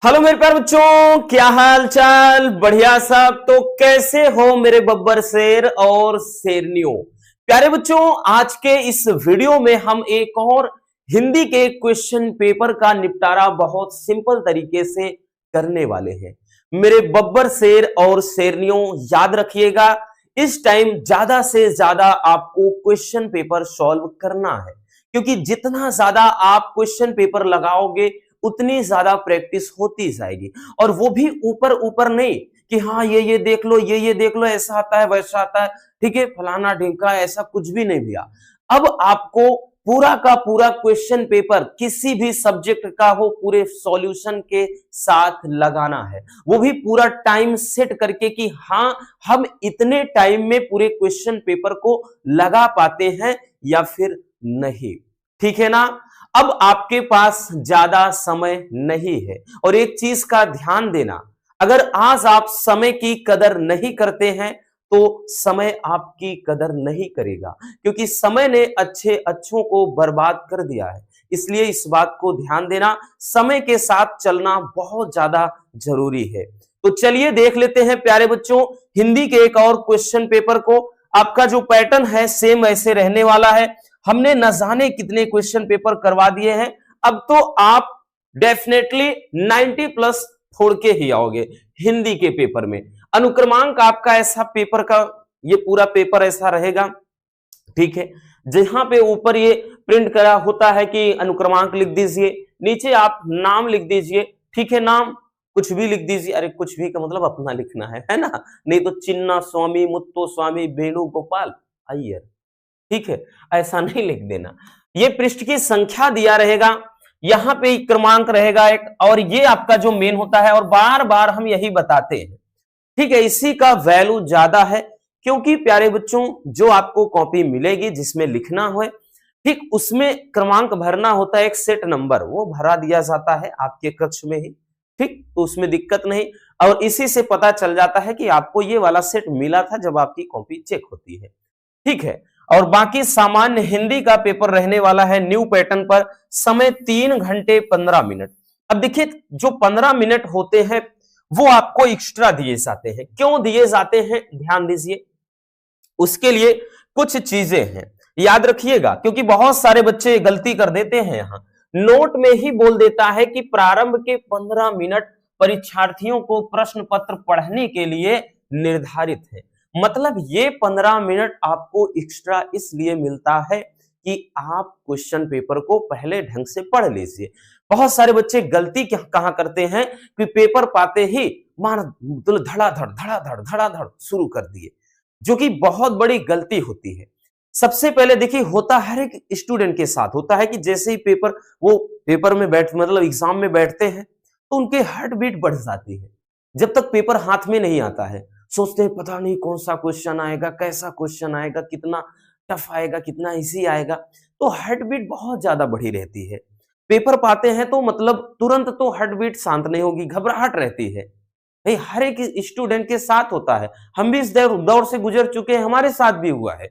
Hello मेरे प्यारे बच्चों, क्या हाल चाल? बढ़िया सब। तो कैसे हो मेरे बब्बर शेर और शेरनियों? प्यारे बच्चों, आज के इस वीडियो में हम एक और हिंदी के क्वेश्चन पेपर का निपटारा बहुत सिंपल तरीके से करने वाले हैं। मेरे बब्बर शेर और शेरनियों, याद रखिएगा, इस टाइम ज्यादा से ज्यादा आपको क्वेश्चन पेपर सॉल्व करना है, क्योंकि जितना ज्यादा आप क्वेश्चन पेपर लगाओगे उतनी ज्यादा प्रैक्टिस होती जाएगी। और वो भी ऊपर ऊपर नहीं कि हाँ ये देख लो, ये देख लो, ऐसा आता है वैसा आता है, ठीक है, फलाना ढिमका, ऐसा कुछ भी नहीं भैया। अब आपको पूरा का पूरा क्वेश्चन पेपर किसी भी सब्जेक्ट का हो पूरे सॉल्यूशन के साथ लगाना है, वो भी पूरा टाइम सेट करके कि हाँ हम इतने टाइम में पूरे क्वेश्चन पेपर को लगा पाते हैं या फिर नहीं। ठीक है ना? अब आपके पास ज्यादा समय नहीं है, और एक चीज का ध्यान देना, अगर आज आप समय की कदर नहीं करते हैं तो समय आपकी कदर नहीं करेगा, क्योंकि समय ने अच्छों को बर्बाद कर दिया है। इसलिए इस बात को ध्यान देना, समय के साथ चलना बहुत ज्यादा जरूरी है। तो चलिए देख लेते हैं प्यारे बच्चों हिंदी के एक और क्वेश्चन पेपर को। आपका जो पैटर्न है सेम ऐसे रहने वाला है। हमने न जाने कितने क्वेश्चन पेपर करवा दिए हैं, अब तो आप डेफिनेटली 90 प्लस फोड़ के ही आओगे हिंदी के पेपर में। अनुक्रमांक आपका ऐसा पेपर का ये पूरा पेपर ऐसा रहेगा, ठीक है, जहां पे ऊपर ये प्रिंट करा होता है कि अनुक्रमांक लिख दीजिए, नीचे आप नाम लिख दीजिए, ठीक है, नाम कुछ भी लिख दीजिए। अरे कुछ भी का मतलब अपना लिखना है ना? नहीं तो चिन्ना स्वामी, मुत्तो स्वामी, वेणुगोपाल अय्यर, ठीक है, ऐसा नहीं लिख देना। ये पृष्ठ की संख्या दिया रहेगा, यहां पे क्रमांक रहेगा एक, और ये आपका जो मेन होता है, और बार बार हम यही बताते हैं, ठीक है, इसी का वैल्यू ज्यादा है, क्योंकि प्यारे बच्चों जो आपको कॉपी मिलेगी जिसमें लिखना हो, ठीक, उसमें क्रमांक भरना होता है, एक सेट नंबर वो भरा दिया जाता है आपके कक्ष में ही, ठीक, तो उसमें दिक्कत नहीं। और इसी से पता चल जाता है कि आपको ये वाला सेट मिला था जब आपकी कॉपी चेक होती है, ठीक है। और बाकी सामान्य हिंदी का पेपर रहने वाला है न्यू पैटर्न पर, समय 3 घंटे 15 मिनट। अब देखिए जो 15 मिनट होते हैं वो आपको एक्स्ट्रा दिए जाते हैं। क्यों दिए जाते हैं ध्यान दीजिए, उसके लिए कुछ चीजें हैं, याद रखिएगा, क्योंकि बहुत सारे बच्चे गलती कर देते हैं। यहां नोट में ही बोल देता है कि प्रारंभ के 15 मिनट परीक्षार्थियों को प्रश्न पत्र पढ़ने के लिए निर्धारित है। मतलब ये 15 मिनट आपको एक्स्ट्रा इसलिए मिलता है कि आप क्वेश्चन पेपर को पहले ढंग से पढ़ लीजिए। बहुत सारे बच्चे गलती कहां करते हैं कि पेपर पाते ही मार धड़ाधड़ शुरू कर दिए, जो कि बहुत बड़ी गलती होती है। सबसे पहले देखिए होता हर एक स्टूडेंट के साथ होता है कि जैसे ही वो पेपर में मतलब एग्जाम में बैठते हैं तो उनके हार्ट बीट बढ़ जाती है। जब तक पेपर हाथ में नहीं आता है सोचते हैं पता नहीं कौन सा क्वेश्चन आएगा, कैसा क्वेश्चन आएगा, कितना टफ आएगा, कितना इजी आएगा, तो हार्ट बीट बहुत ज्यादा बढ़ी रहती है। पेपर पाते हैं तो मतलब तुरंत तो हार्ट बीट शांत नहीं होगी, घबराहट रहती है। नहीं, हर एक स्टूडेंट के साथ होता है, हम भी इस दौर से गुजर चुके हैं, हमारे साथ भी हुआ है।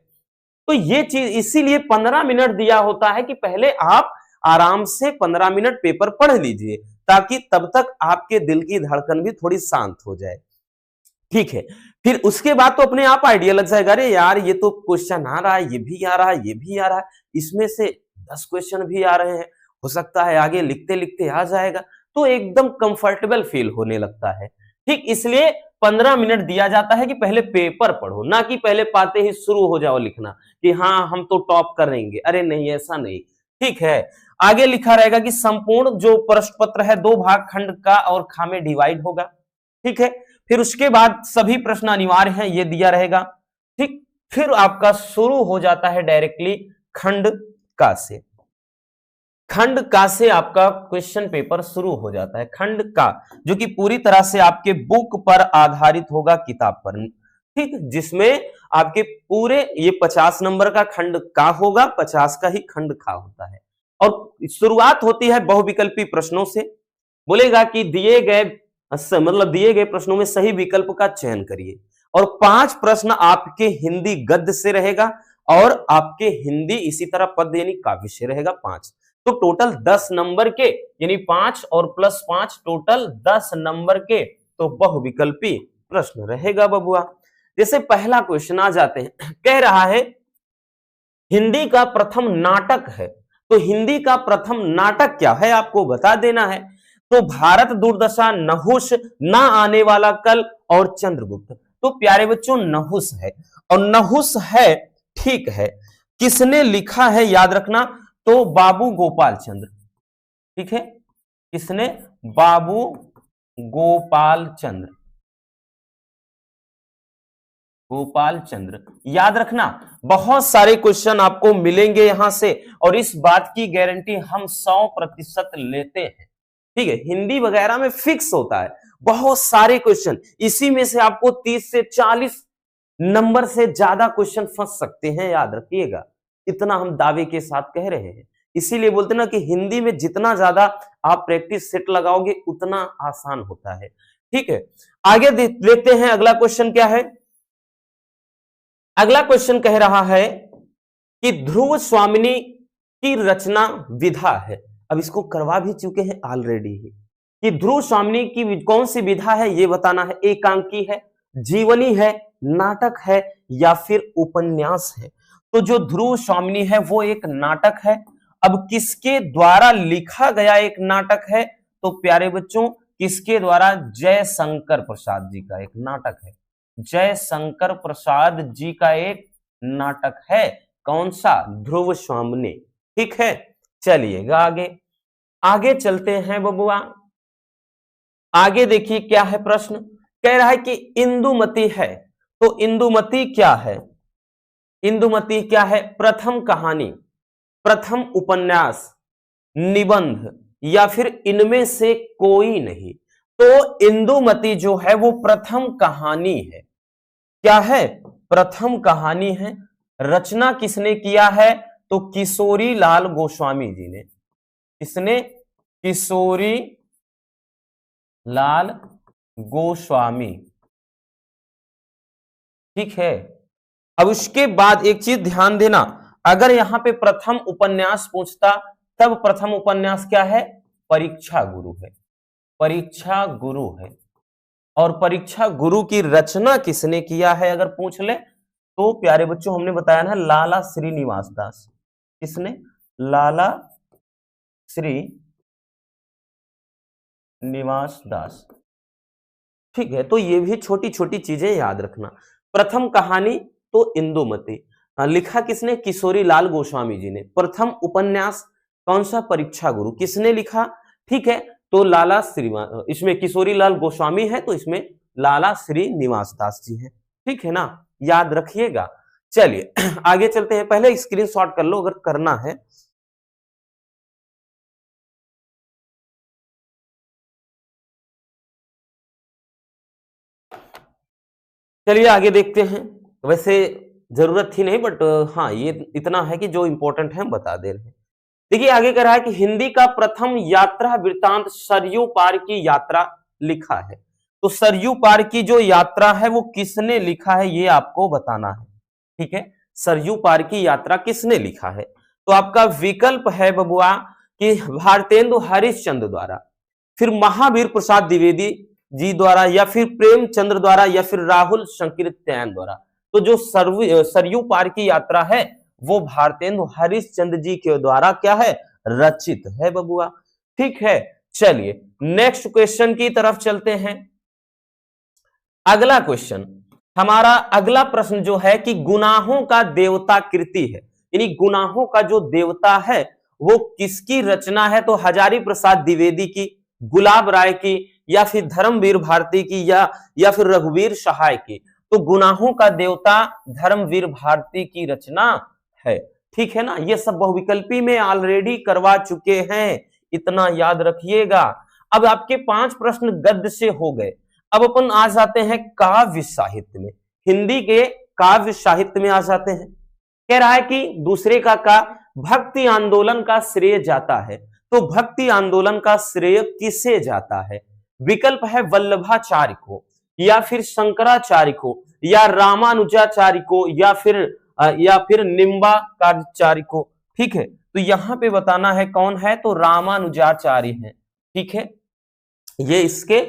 तो ये चीज इसीलिए 15 मिनट दिया होता है कि पहले आप आराम से 15 मिनट पेपर पढ़ लीजिए, ताकि तब तक आपके दिल की धड़कन भी थोड़ी शांत हो जाए, ठीक है। फिर उसके बाद तो अपने आप आइडिया लग जाएगा, अरे यार ये तो क्वेश्चन आ रहा है, ये भी आ रहा है, ये भी आ रहा है, इसमें से 10 क्वेश्चन भी आ रहे हैं, हो सकता है आगे लिखते लिखते आ जाएगा, तो एकदम कंफर्टेबल फील होने लगता है। ठीक, इसलिए 15 मिनट दिया जाता है कि पहले पेपर पढ़ो, ना कि पहले पाते ही शुरू हो जाओ लिखना कि हाँ हम तो टॉप करेंगे। अरे नहीं, ऐसा नहीं, ठीक है। आगे लिखा रहेगा कि संपूर्ण जो प्रश्न पत्र है 2 भाग खंड का और खा में डिवाइड होगा, ठीक है। फिर उसके बाद सभी प्रश्न अनिवार्य हैं, ये दिया रहेगा, ठीक। फिर आपका शुरू हो जाता है डायरेक्टली खंड का से। खंड का से आपका क्वेश्चन पेपर शुरू हो जाता है, खंड का, जो कि पूरी तरह से आपके बुक पर आधारित होगा, किताब पर, ठीक, जिसमें आपके पूरे ये 50 नंबर का खंड का होगा, 50 का ही खंड का होता है। और शुरुआत होती है बहुविकल्पी प्रश्नों से। बोलेगा कि दिए गए प्रश्नों में सही विकल्प का चयन करिए, और 5 प्रश्न आपके हिंदी गद्य से रहेगा, और आपके हिंदी इसी तरह पद्य यानी काव्य से रहेगा 5। तो टोटल 10 नंबर के, यानी 5 और प्लस 5 टोटल 10 नंबर के, तो बहुविकल्पी प्रश्न रहेगा बबुआ। जैसे पहला क्वेश्चन आ जाते हैं, कह रहा है हिंदी का प्रथम नाटक है, तो हिंदी का प्रथम नाटक क्या है आपको बता देना है। तो भारत दुर्दशा, नहुष, ना आने वाला कल और चंद्रगुप्त। तो प्यारे बच्चों नहुष है, और नहुष है, ठीक है, किसने लिखा है याद रखना, तो बाबू गोपाल चंद्र, ठीक है, किसने, बाबू गोपाल चंद्र, गोपाल चंद्र, याद रखना। बहुत सारे क्वेश्चन आपको मिलेंगे यहां से, और इस बात की गारंटी हम 100% लेते हैं, ठीक है। हिंदी वगैरह में फिक्स होता है बहुत सारे क्वेश्चन, इसी में से आपको 30 से 40 नंबर से ज्यादा क्वेश्चन फंस सकते हैं, याद रखिएगा, इतना हम दावे के साथ कह रहे हैं। इसीलिए बोलते ना कि हिंदी में जितना ज्यादा आप प्रैक्टिस सेट लगाओगे उतना आसान होता है, ठीक है। आगे देखते हैं अगला क्वेश्चन क्या है। अगला क्वेश्चन कह रहा है कि ध्रुव स्वामिनी की रचना विधा है। अब इसको करवा भी चुके हैं ऑलरेडी ही, कि ध्रुव स्वामिनी की कौन सी विधा है ये बताना है। एकांकी है, जीवनी है, नाटक है, या फिर उपन्यास है। तो जो ध्रुव स्वामिनी है वो एक नाटक है। अब किसके द्वारा लिखा गया एक नाटक है, तो प्यारे बच्चों किसके द्वारा, जयशंकर प्रसाद जी का एक नाटक है, जयशंकर प्रसाद जी का एक नाटक है। कौन सा, ध्रुव स्वामिनी, ठीक है। चलिएगा आगे, आगे चलते हैं बबुआ। आगे देखिए क्या है प्रश्न, कह रहा है कि इंदुमती है, तो इंदुमती क्या है, इंदुमती क्या है, प्रथम कहानी, प्रथम उपन्यास, निबंध, या फिर इनमें से कोई नहीं। तो इंदुमती जो है वो प्रथम कहानी है, क्या है, प्रथम कहानी है। रचना किसने किया है, तो किशोरी लाल गोस्वामी जी ने, किसने, किशोरी लाल गोस्वामी, ठीक है। अब उसके बाद एक चीज ध्यान देना, अगर यहां पे प्रथम उपन्यास पूछता तब प्रथम उपन्यास क्या है, परीक्षा गुरु है, परीक्षा गुरु है। और परीक्षा गुरु की रचना किसने किया है अगर पूछ ले, तो प्यारे बच्चों हमने बताया ना, लाला श्रीनिवास दास, किसने, लाला श्रीनिवास दास, ठीक है। तो ये भी छोटी छोटी चीजें याद रखना। प्रथम कहानी तो इंदुमती, लिखा किसने, किशोरी लाल गोस्वामी जी ने। प्रथम उपन्यास कौन सा, परीक्षा गुरु, किसने लिखा, ठीक है, तो लाला श्रीनिवास, इसमें किशोरी लाल गोस्वामी है तो इसमें लाला श्रीनिवास दास जी है, ठीक है ना, याद रखिएगा। चलिए आगे चलते हैं, पहले स्क्रीनशॉट कर लो अगर करना है। चलिए आगे देखते हैं, वैसे जरूरत थी नहीं बट हाँ ये इतना है कि जो इंपॉर्टेंट है हम बता दे रहे हैं। देखिए आगे कह रहा है कि हिंदी का प्रथम यात्रा वृत्तांत सरयू पार की यात्रा लिखा है। तो सरयू पार की जो यात्रा है वो किसने लिखा है ये आपको बताना है, ठीक है। सरयू पार की यात्रा किसने लिखा है, तो आपका विकल्प है बबुआ कि भारतेंदु हरिश्चंद्र द्वारा, फिर महावीर प्रसाद द्विवेदी जी द्वारा, या फिर प्रेमचंद्र द्वारा, या फिर राहुल संकीर्तन द्वारा। तो जो सरयू पार की यात्रा है वो भारतेंदु हरिश्चंद्र जी के द्वारा क्या है, रचित है बबुआ, ठीक है। चलिए नेक्स्ट क्वेश्चन की तरफ चलते हैं। अगला क्वेश्चन, हमारा अगला प्रश्न जो है कि गुनाहों का देवता कृति है, यानी गुनाहों का जो देवता है वो किसकी रचना है, तो हजारी प्रसाद द्विवेदी की, गुलाब राय की, या फिर धर्मवीर भारती की, या फिर रघुवीर सहाय की। तो गुनाहों का देवता धर्मवीर भारती की रचना है, ठीक है ना। ये सब बहुविकल्पी में ऑलरेडी करवा चुके हैं, इतना याद रखिएगा। अब आपके 5 प्रश्न गद्य से हो गए, अब अपन आ जाते हैं काव्य साहित्य में, हिंदी के काव्य साहित्य में आ जाते हैं। कह रहा है कि दूसरे का भक्ति आंदोलन का श्रेय जाता है, तो भक्ति आंदोलन का श्रेय किसे जाता है, विकल्प है वल्लभाचार्य को, या फिर शंकराचार्य को, या रामानुजाचार्य को, या फिर निम्बाकाचार्य को, ठीक है, तो यहां पे बताना है कौन है, तो रामानुजाचार्य है। ठीक है, ये इसके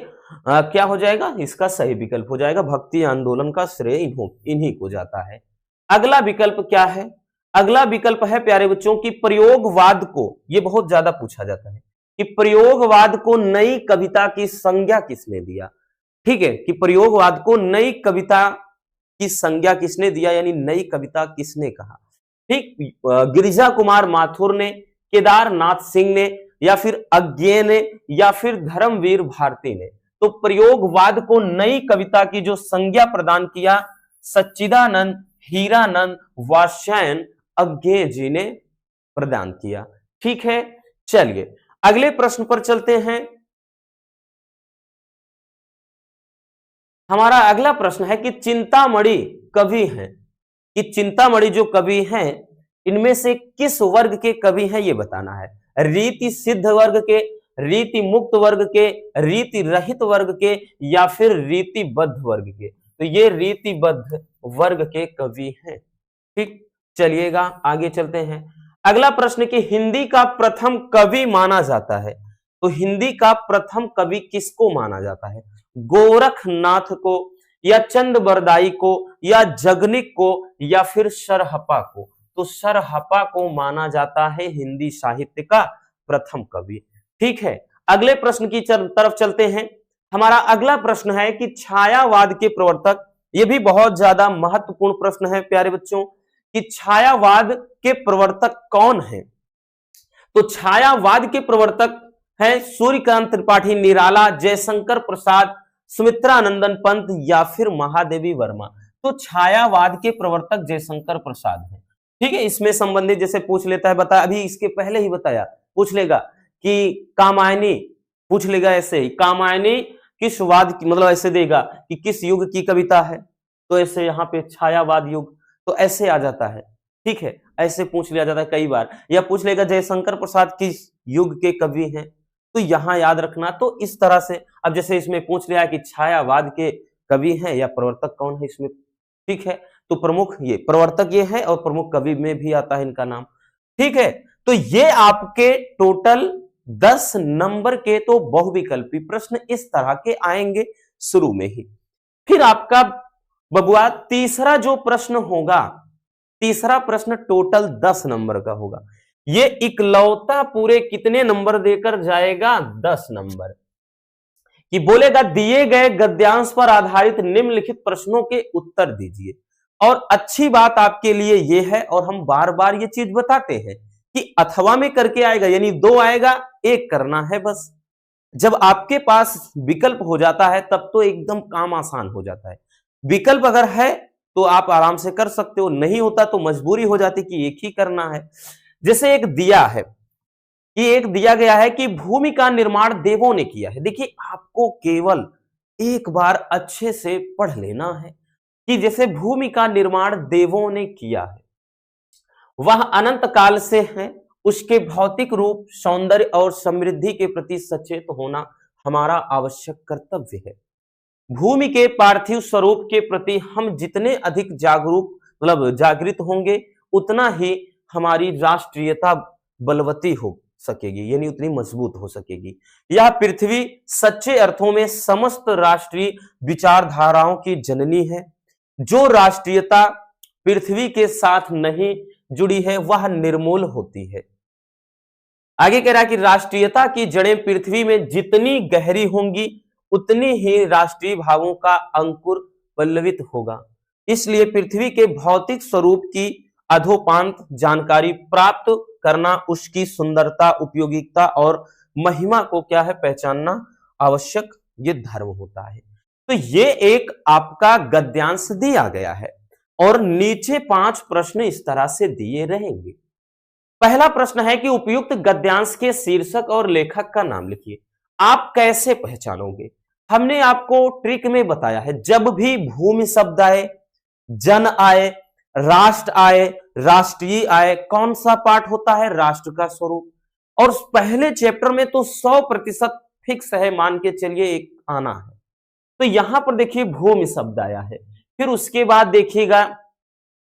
क्या हो जाएगा, इसका सही विकल्प हो जाएगा। भक्ति आंदोलन का श्रेय इन्हीं को जाता है। अगला विकल्प क्या है, अगला विकल्प है प्यारे बच्चों की प्रयोगवाद को, ये बहुत ज्यादा पूछा जाता है कि प्रयोगवाद को नई कविता की संज्ञा किसने दिया। ठीक है, कि प्रयोगवाद को नई कविता की संज्ञा किसने दिया, यानी नई कविता किसने कहा। ठीक, गिरिजा कुमार माथुर ने, केदारनाथ सिंह ने, या फिर अज्ञे ने, या फिर धर्मवीर भारती ने। तो प्रयोगवाद को नई कविता की जो संज्ञा प्रदान किया, सच्चिदानंद हीरानंद वात्स्यायन अज्ञे जी ने प्रदान किया। ठीक है, चलिए अगले प्रश्न पर चलते हैं। हमारा अगला प्रश्न है कि चिंतामणि कवि हैं, कि चिंतामणि जो कवि हैं इनमें से किस वर्ग के कवि हैं, ये बताना है। रीति सिद्ध वर्ग के, रीति मुक्त वर्ग के, रीति रहित वर्ग के, या फिर रीतिबद्ध वर्ग के। तो ये रीतिबद्ध वर्ग के कवि हैं। ठीक, चलिएगा आगे चलते हैं। अगला प्रश्न कि हिंदी का प्रथम कवि माना जाता है, तो हिंदी का प्रथम कवि किसको माना जाता है, गोरखनाथ को, या चंद-बरदाई को, या जगनिक को, या फिर सरहपा को। तो सरहपा को माना जाता है हिंदी साहित्य का प्रथम कवि। ठीक है, अगले प्रश्न की तरफ चलते हैं। हमारा अगला प्रश्न है कि छायावाद के प्रवर्तक, यह भी बहुत ज्यादा महत्वपूर्ण प्रश्न है प्यारे बच्चों, कि छायावाद के प्रवर्तक कौन है। तो छायावाद के प्रवर्तक हैं सूर्यकांत त्रिपाठी निराला, जयशंकर प्रसाद, सुमित्रानंदन पंत, या फिर महादेवी वर्मा। तो छायावाद के प्रवर्तक जयशंकर प्रसाद हैं। ठीक है, इसमें संबंधित जैसे पूछ लेता है, बता अभी इसके पहले ही बताया, पूछ लेगा कि कामायनी, पूछ लेगा ऐसे ही कामायनी किस वाद की, मतलब ऐसे देगा कि किस युग की कविता है, तो ऐसे यहाँ पे छायावाद युग, तो ऐसे आ जाता है। ठीक है, ऐसे पूछ लिया जाता है कई बार, या पूछ लेगा जयशंकर प्रसाद किस युग के कवि हैं, तो यहां याद रखना। तो इस तरह से अब जैसे इसमें पूछ लिया कि छायावाद के कवि हैं या प्रवर्तक कौन है इसमें। ठीक है, तो प्रमुख ये प्रवर्तक ये है, और प्रमुख कवि में भी आता है इनका नाम। ठीक है, तो ये आपके टोटल 10 नंबर के तो बहुविकल्पी प्रश्न इस तरह के आएंगे शुरू में ही। फिर आपका बबुआ तीसरा जो प्रश्न होगा, तीसरा प्रश्न टोटल 10 नंबर का होगा। ये इकलौता पूरे कितने नंबर देकर जाएगा, 10 नंबर, कि बोलेगा दिए गए गद्यांश पर आधारित निम्नलिखित प्रश्नों के उत्तर दीजिए। और अच्छी बात आपके लिए यह है, और हम बार बार ये चीज बताते हैं कि अथवा में करके आएगा, यानी 2 आएगा, 1 करना है बस। जब आपके पास विकल्प हो जाता है तब तो एकदम काम आसान हो जाता है। विकल्प अगर है तो आप आराम से कर सकते हो, नहीं होता तो मजबूरी हो जाती कि एक ही करना है। जैसे एक दिया है, कि एक दिया गया है कि भूमि का निर्माण देवों ने किया है। देखिए आपको केवल एक बार अच्छे से पढ़ लेना है कि जैसे भूमि का निर्माण देवों ने किया है, वह अनंत काल से है, उसके भौतिक रूप, सौंदर्य और समृद्धि के प्रति सचेत होना हमारा आवश्यक कर्तव्य है। भूमि के पार्थिव स्वरूप के प्रति हम जितने अधिक जागरूक मतलब जागृत होंगे, उतना ही हमारी राष्ट्रीयता बलवती हो सकेगी, यानी उतनी मजबूत हो सकेगी। यह पृथ्वी सच्चे अर्थों में समस्त राष्ट्रीय विचारधाराओं की जननी है। जो राष्ट्रीयता पृथ्वी के साथ नहीं जुड़ी है वह निर्मूल होती है। आगे कह रहा है कि राष्ट्रीयता की जड़ें पृथ्वी में जितनी गहरी होंगी, उतनी ही राष्ट्रीय भावों का अंकुर पल्लवित होगा। इसलिए पृथ्वी के भौतिक स्वरूप की अधोपांत जानकारी प्राप्त करना, उसकी सुंदरता, उपयोगिता और महिमा को क्या है, पहचानना आवश्यक ये धर्म होता है। तो ये एक आपका गद्यांश दिया गया है, और नीचे 5 प्रश्न इस तरह से दिए रहेंगे। पहला प्रश्न है कि उपयुक्त गद्यांश के शीर्षक और लेखक का नाम लिखिए। आप कैसे पहचानोगे? हमने आपको ट्रिक में बताया है, जब भी भूमि शब्द आए, जन आए, राष्ट्र आए, राष्ट्रीय आए, कौन सा पार्ट होता है, राष्ट्र का स्वरूप। और पहले चैप्टर में तो 100% फिक्स है, मान के चलिए एक आना है। तो यहां पर देखिए भूमि शब्द आया है, फिर उसके बाद देखिएगा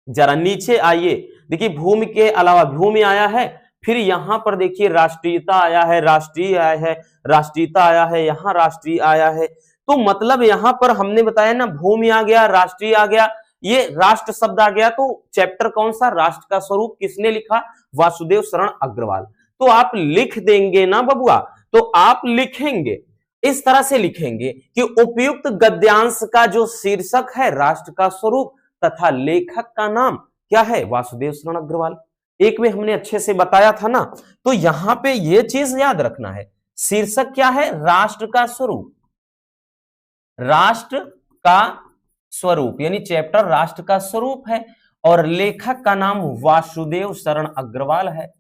जरा नीचे आइए, देखिए भूमि के अलावा भूमि आया है, फिर यहां पर देखिए राष्ट्रीयता आया है, राष्ट्रीय आया है, राष्ट्रीयता आया है, यहां राष्ट्रीय आया है। तो मतलब यहां पर हमने बताया ना, भूमि आ गया, राष्ट्रीय आ गया, ये राष्ट्र शब्द आ गया। तो चैप्टर कौन सा, राष्ट्र का स्वरूप, किसने लिखा, वासुदेव शरण अग्रवाल। तो आप लिख देंगे ना बबुआ, तो आप लिखेंगे इस तरह से लिखेंगे कि उपयुक्त गद्यांश का जो शीर्षक है राष्ट्र का स्वरूप तथा लेखक का नाम क्या है, वासुदेव शरण अग्रवाल। एक में हमने अच्छे से बताया था ना, तो यहां पे ये चीज याद रखना है, शीर्षक क्या है, राष्ट्र का स्वरूप, राष्ट्र का स्वरूप यानी चैप्टर राष्ट्र का स्वरूप है, और लेखक का नाम वासुदेव शरण अग्रवाल है,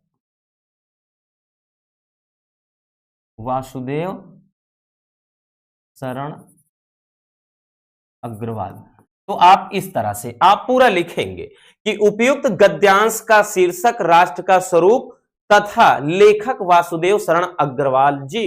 वासुदेव शरण अग्रवाल। तो आप इस तरह से आप पूरा लिखेंगे कि उपयुक्त गद्यांश का शीर्षक राष्ट्र का स्वरूप तथा लेखक वासुदेव शरण अग्रवाल जी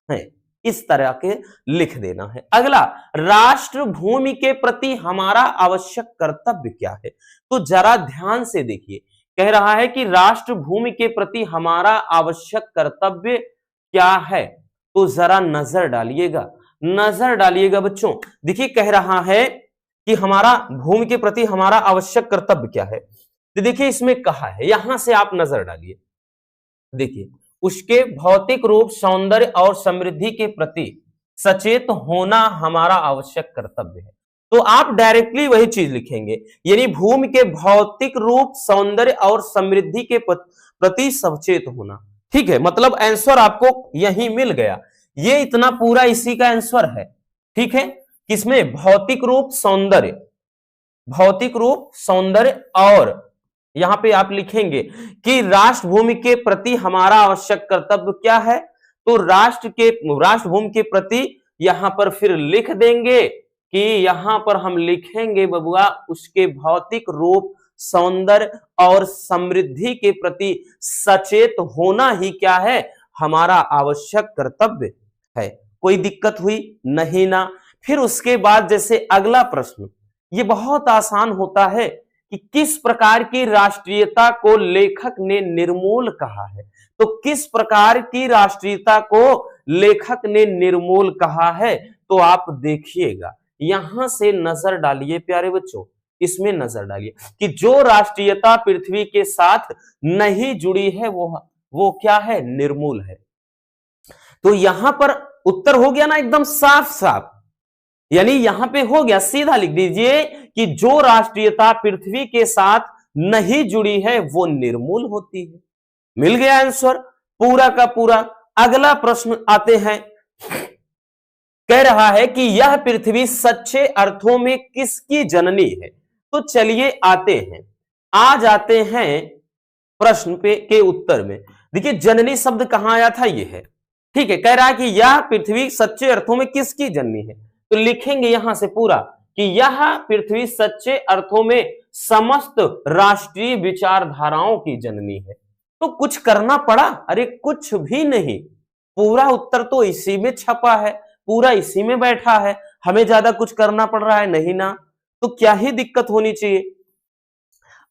हैं, इस तरह के लिख देना है। अगला, राष्ट्र भूमि के प्रति हमारा आवश्यक कर्तव्य क्या है। तो जरा ध्यान से देखिए, कह रहा है कि राष्ट्र भूमि के प्रति हमारा आवश्यक कर्तव्य क्या है। तो जरा नजर डालिएगा, नजर डालिएगा बच्चों। देखिए कह रहा है कि हमारा भूमि के प्रति हमारा आवश्यक कर्तव्य क्या है। तो देखिए इसमें कहा है, यहां से आप नजर डालिए, देखिए उसके भौतिक रूप, सौंदर्य और समृद्धि के प्रति सचेत होना हमारा आवश्यक कर्तव्य है। तो आप डायरेक्टली वही चीज लिखेंगे, यानी भूमि के भौतिक रूप, सौंदर्य और समृद्धि के प्रति सचेत होना। ठीक है, मतलब आंसर आपको यही मिल गया, ये इतना पूरा इसी का आंसर है। ठीक है, किसमें, भौतिक रूप, सौंदर्य, भौतिक रूप, सौंदर्य, और यहां पे आप लिखेंगे कि राष्ट्र भूमि के प्रति हमारा आवश्यक कर्तव्य क्या है। तो राष्ट्र भूमि के प्रति यहां पर फिर लिख देंगे कि यहां पर हम लिखेंगे बबुआ, उसके भौतिक रूप, सौंदर्य और समृद्धि के प्रति सचेत होना ही क्या है, हमारा आवश्यक कर्तव्य है। कोई दिक्कत हुई नहीं ना। फिर उसके बाद जैसे अगला प्रश्न, ये बहुत आसान होता है कि किस प्रकार की राष्ट्रीयता को लेखक ने निर्मूल कहा है। तो किस प्रकार की राष्ट्रीयता को लेखक ने निर्मूल कहा है, तो आप देखिएगा, यहां से नजर डालिए प्यारे बच्चों, इसमें नजर डालिए कि जो राष्ट्रीयता पृथ्वी के साथ नहीं जुड़ी है वो क्या है, निर्मूल है। तो यहां पर उत्तर हो गया ना एकदम साफ साफ, यानी यहां पे हो गया, सीधा लिख दीजिए कि जो राष्ट्रीयता पृथ्वी के साथ नहीं जुड़ी है वो निर्मूल होती है। मिल गया आंसर पूरा का पूरा। अगला प्रश्न आते हैं, कह रहा है कि यह पृथ्वी सच्चे अर्थों में किसकी जननी है। तो चलिए आते हैं, आ जाते हैं प्रश्न पे के उत्तर में। देखिए जननी शब्द कहां आया था, ये है। ठीक है, कह रहा है कि यह पृथ्वी सच्चे अर्थों में किसकी जननी है। तो लिखेंगे यहां से पूरा कि यह पृथ्वी सच्चे अर्थों में समस्त राष्ट्रीय विचारधाराओं की जननी है। तो कुछ करना पड़ा, अरे कुछ भी नहीं, पूरा उत्तर तो इसी में छपा है, पूरा इसी में बैठा है, हमें ज्यादा कुछ करना पड़ रहा है नहीं ना, तो क्या ही दिक्कत होनी चाहिए।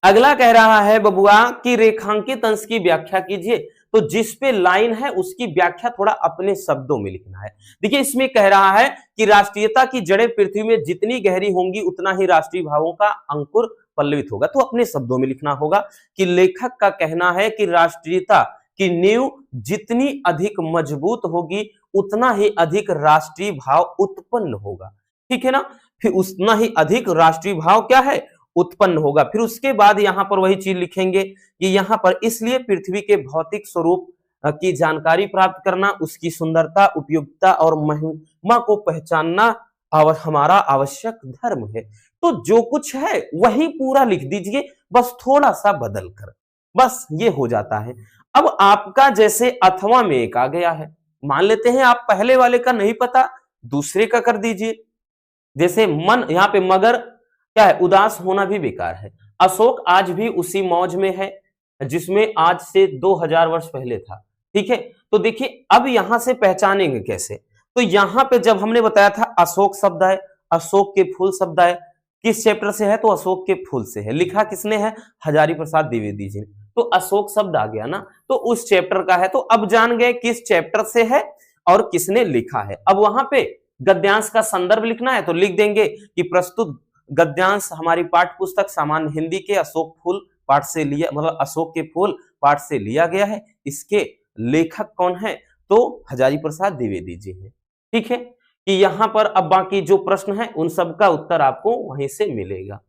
अगला कह रहा है बबुआ कि रेखांकित अंश की व्याख्या कीजिए। तो जिस पे लाइन है उसकी व्याख्या थोड़ा अपने शब्दों में लिखना है। देखिए इसमें कह रहा है कि राष्ट्रीयता की जड़ें पृथ्वी में जितनी गहरी होंगी उतना ही राष्ट्रीय भावों का अंकुर पल्लवित होगा। तो अपने शब्दों में लिखना होगा कि लेखक का कहना है कि राष्ट्रीयता की नींव जितनी अधिक मजबूत होगी उतना ही अधिक राष्ट्रीय भाव उत्पन्न होगा। ठीक है ना, फिर उतना ही अधिक राष्ट्रीय भाव क्या है, उत्पन्न होगा। फिर उसके बाद यहां पर वही चीज लिखेंगे कि यहां पर इसलिए पृथ्वी के भौतिक स्वरूप की जानकारी प्राप्त करना, उसकी सुंदरता, उपयोगिता और महिमा को पहचानना हमारा आवश्यक धर्म है। तो जो कुछ है वही पूरा लिख दीजिए, बस थोड़ा सा बदल कर, बस ये हो जाता है। अब आपका जैसे अथवा में एक आ गया है, मान लेते हैं आप पहले वाले का नहीं पता, दूसरे का कर दीजिए। जैसे मन, यहां पे मगर क्या है, उदास होना भी बेकार है। अशोक आज भी उसी मौज में है जिसमें आज से 2000 वर्ष पहले था। ठीक है, तो देखिए अब यहां से पहचानेंगे कैसे। तो यहां पे जब हमने बताया था अशोक शब्द है, अशोक के फूल शब्द है, किस चैप्टर से है? तो अशोक के फूल से है। लिखा किसने है? हजारी प्रसाद द्विवेदी जी ने। तो अशोक शब्द आ गया ना, तो उस चैप्टर का है। तो अब जान गए किस चैप्टर से है और किसने लिखा है। अब वहां पे गद्यांश का संदर्भ लिखना है तो लिख देंगे कि प्रस्तुत गद्यांश हमारी पाठ्य पुस्तक सामान्य हिंदी के अशोक फूल पाठ से लिया, मतलब अशोक के फूल पाठ से लिया गया है। इसके लेखक कौन है? तो हजारी प्रसाद द्विवेदी जी हैं। ठीक है कि यहां पर अब बाकी जो प्रश्न है उन सब का उत्तर आपको वहीं से मिलेगा।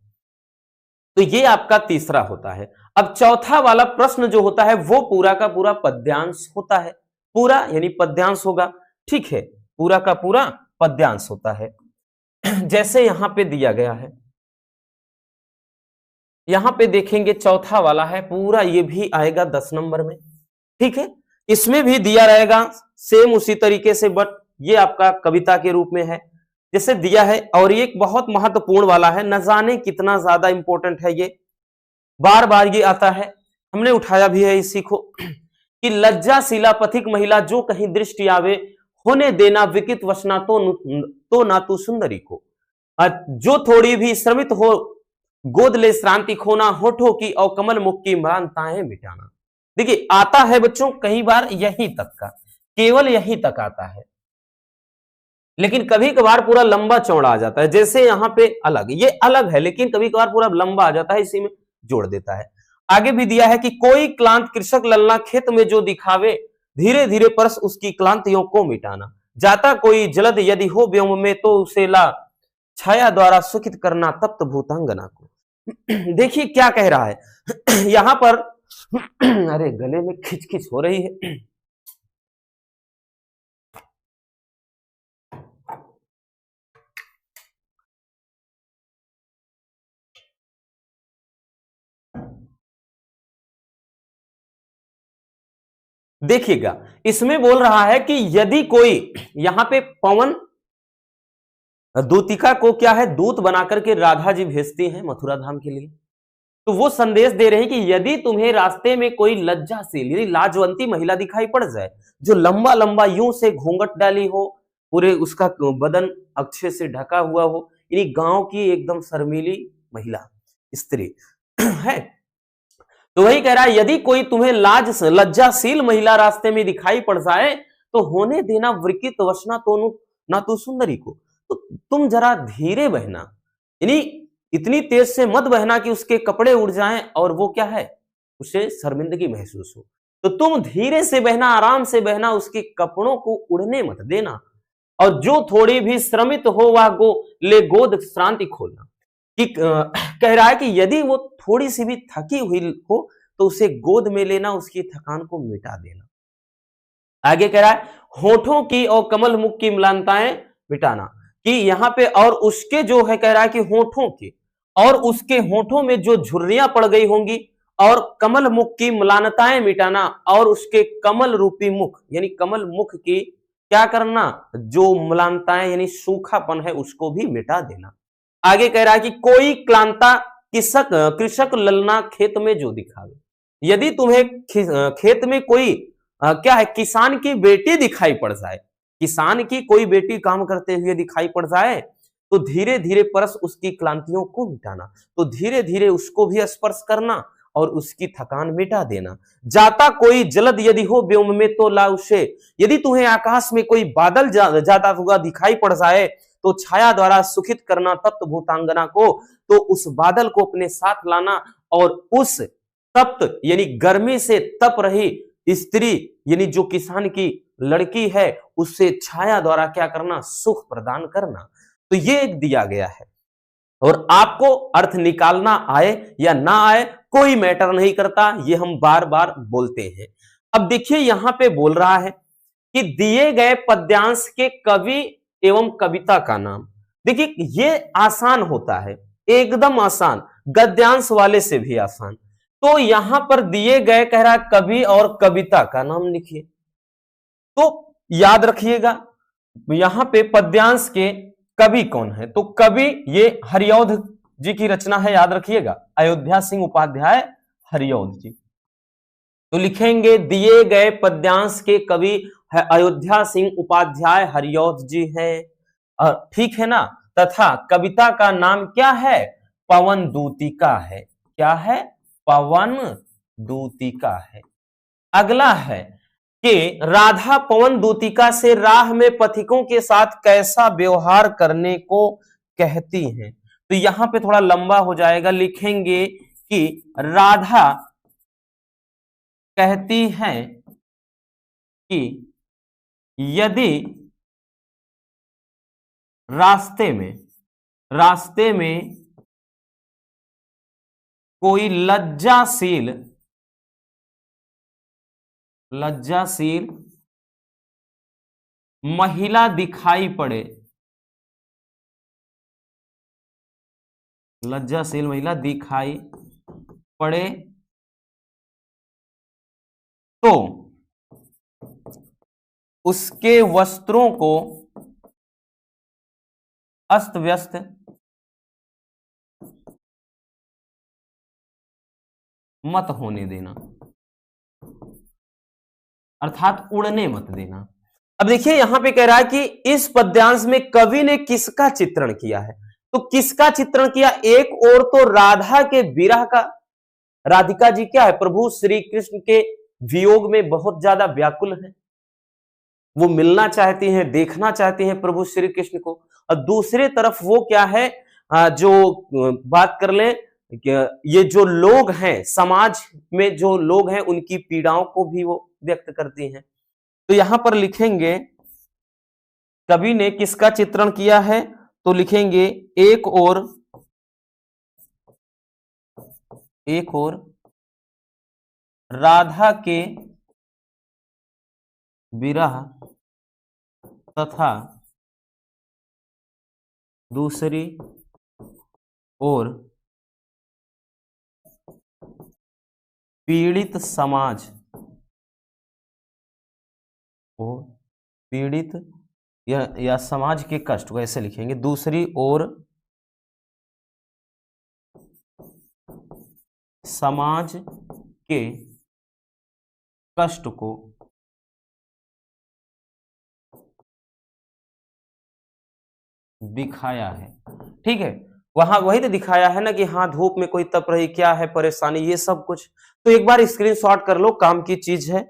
तो ये आपका तीसरा होता है। अब चौथा वाला प्रश्न जो होता है वो पूरा का पूरा पद्यांश होता है। पूरा यानी पद्यांश होगा। ठीक है, पूरा का पूरा पद्यांश होता है। जैसे यहां पे दिया गया है, यहां पे देखेंगे चौथा वाला है पूरा, ये भी आएगा 10 नंबर में। ठीक है, इसमें भी दिया रहेगा सेम उसी तरीके से, बट ये आपका कविता के रूप में है जैसे दिया है। और ये एक बहुत महत्वपूर्ण वाला है, न जाने कितना ज्यादा इंपॉर्टेंट है ये, बार बार ये आता है, हमने उठाया भी है इसी को कि लज्जाशीला पथिक महिला जो कहीं दृष्टि आवे, होने देना विकित वसना तो ना तू सुंदरी को। जो थोड़ी भी श्रमित हो गोद ले श्रांति खोना, होठों की और कमल मुख की म्लानताएं मिटाना। देखिए आता है बच्चों कई बार यहीं तक का, केवल यहीं तक आता है, लेकिन कभी कभार पूरा लंबा चौड़ा आ जाता है। जैसे यहां पे अलग, ये अलग है लेकिन कभी कभार पूरा लंबा आ जाता है, इसी में जोड़ देता है। आगे भी दिया है कि कोई क्लांत कृषक ललना खेत में जो दिखावे, धीरे धीरे परस उसकी क्लांतियों को मिटाना। जाता कोई जलद यदि हो व्योम में, तो उसे ला छाया द्वारा सुखित करना तप्त भूतांगना को। देखिए क्या कह रहा है यहां पर अरे गले में खिचखिच हो रही है। देखिएगा इसमें बोल रहा है कि यदि कोई यहां पे पवन दूतिका को क्या है, दूत बनाकर के राधा जी भेजती हैं मथुरा धाम के लिए। तो वो संदेश दे रहे हैं कि यदि तुम्हें रास्ते में कोई लज्जाशील यदि लाजवंती महिला दिखाई पड़ जाए, जो लंबा लंबा यूं से घूंघट डाली हो, पूरे उसका बदन अच्छे से ढका हुआ हो, यानी गांव की एकदम शर्मीली महिला स्त्री है, तो वही कह रहा है यदि कोई तुम्हें लज्जाशील महिला रास्ते में दिखाई पड़ जाए, तो होने देना वृकित वसना तो ना तो सुंदरी को। तो तुम जरा धीरे बहना, यानी इतनी तेज से मत बहना कि उसके कपड़े उड़ जाएं और वो क्या है, उसे शर्मिंदगी महसूस हो। तो तुम धीरे से बहना, आराम से बहना, उसके कपड़ों को उड़ने मत देना। और जो थोड़ी भी श्रमित हो वह ले गोद श्रांति खोलना। कि कह रहा है कि यदि वो थोड़ी सी भी थकी हुई हो तो उसे गोद में लेना, उसकी थकान को मिटा देना। आगे कह रहा है होठों की और कमल मुख की म्लानताएं मिटाना, कि यहां पे और उसके जो है कह रहा है कि होठों की और उसके होठों में जो झुर्रियां पड़ गई होंगी, और कमल मुख की म्लानताएं मिटाना, और उसके कमल रूपी मुख यानी कमल मुख की क्या करना, जो म्लानताएं यानी सूखापन है उसको भी मिटा देना। आगे कह रहा है कि कोई क्लांता कृषक ललना खेत में जो दिखावे, यदि तुम्हें खेत में कोई क्या है किसान की बेटी दिखाई पड़ जाए, किसान की कोई बेटी काम करते हुए दिखाई पड़ जाए, तो धीरे धीरे परस उसकी क्लांतियों को मिटाना। तो धीरे धीरे उसको भी स्पर्श करना और उसकी थकान मिटा देना। जाता कोई जलद यदि हो व्योम में, तो ला उसे, यदि तुम्हें आकाश में कोई बादल जाता हुआ दिखाई पड़ जाए, तो छाया द्वारा सुखित करना तप्त भूतांगना को। तो उस बादल को अपने साथ लाना और उस तप्त यानी गर्मी से तप रही स्त्री यानी जो किसान की लड़की है, उससे छाया द्वारा क्या करना, सुख प्रदान करना। तो ये एक दिया गया है, और आपको अर्थ निकालना आए या ना आए कोई मैटर नहीं करता, ये हम बार बार बोलते हैं। अब देखिए यहां पे बोल रहा है कि दिए गए पद्यांश के कवि एवं कविता का नाम। देखिए ये आसान होता है, एकदम आसान, गद्यांश वाले से भी आसान। तो यहां पर दिए गए कह रहा है कवि और कविता का नाम लिखिए। तो याद रखिएगा यहां पे पद्यांश के कवि कौन है, तो कवि ये हरिऔध जी की रचना है, याद रखिएगा, अयोध्या सिंह उपाध्याय हरिऔध जी। तो लिखेंगे दिए गए पद्यांश के कवि है अयोध्या सिंह उपाध्याय हरिऔध जी हैं, ठीक है ना। तथा कविता का नाम क्या है? पवन दूतिका है। क्या है? पवन दूतिका है। अगला है कि राधा पवन दूतिका से राह में पथिकों के साथ कैसा व्यवहार करने को कहती हैं। तो यहां पे थोड़ा लंबा हो जाएगा, लिखेंगे कि राधा कहती हैं कि यदि रास्ते में कोई लज्जाशील महिला दिखाई पड़े, लज्जाशील महिला दिखाई पड़े तो उसके वस्त्रों को अस्त व्यस्त मत होने देना, अर्थात उड़ने मत देना। अब देखिए यहां पे कह रहा है कि इस पद्यांश में कवि ने किसका चित्रण किया है। तो किसका चित्रण किया? एक और तो राधा के विरह का। राधिका जी क्या है? प्रभु श्री कृष्ण के वियोग में बहुत ज्यादा व्याकुल है, वो मिलना चाहती हैं, देखना चाहती हैं प्रभु श्री कृष्ण को। और दूसरे तरफ वो क्या है, जो बात कर लें, ये जो लोग हैं समाज में, जो लोग हैं उनकी पीड़ाओं को भी वो व्यक्त करती हैं। तो यहां पर लिखेंगे कवि ने किसका चित्रण किया है, तो लिखेंगे एक और राधा के विरह तथा दूसरी ओर पीड़ित समाज को, पीड़ित या समाज के कष्ट को, ऐसे लिखेंगे, दूसरी ओर समाज के कष्ट को दिखाया है। ठीक है, वहां वही तो दिखाया है ना कि हाँ धूप में कोई तप रही, क्या है परेशानी, ये सब कुछ। तो एक बार स्क्रीनशॉट कर लो, काम की चीज है।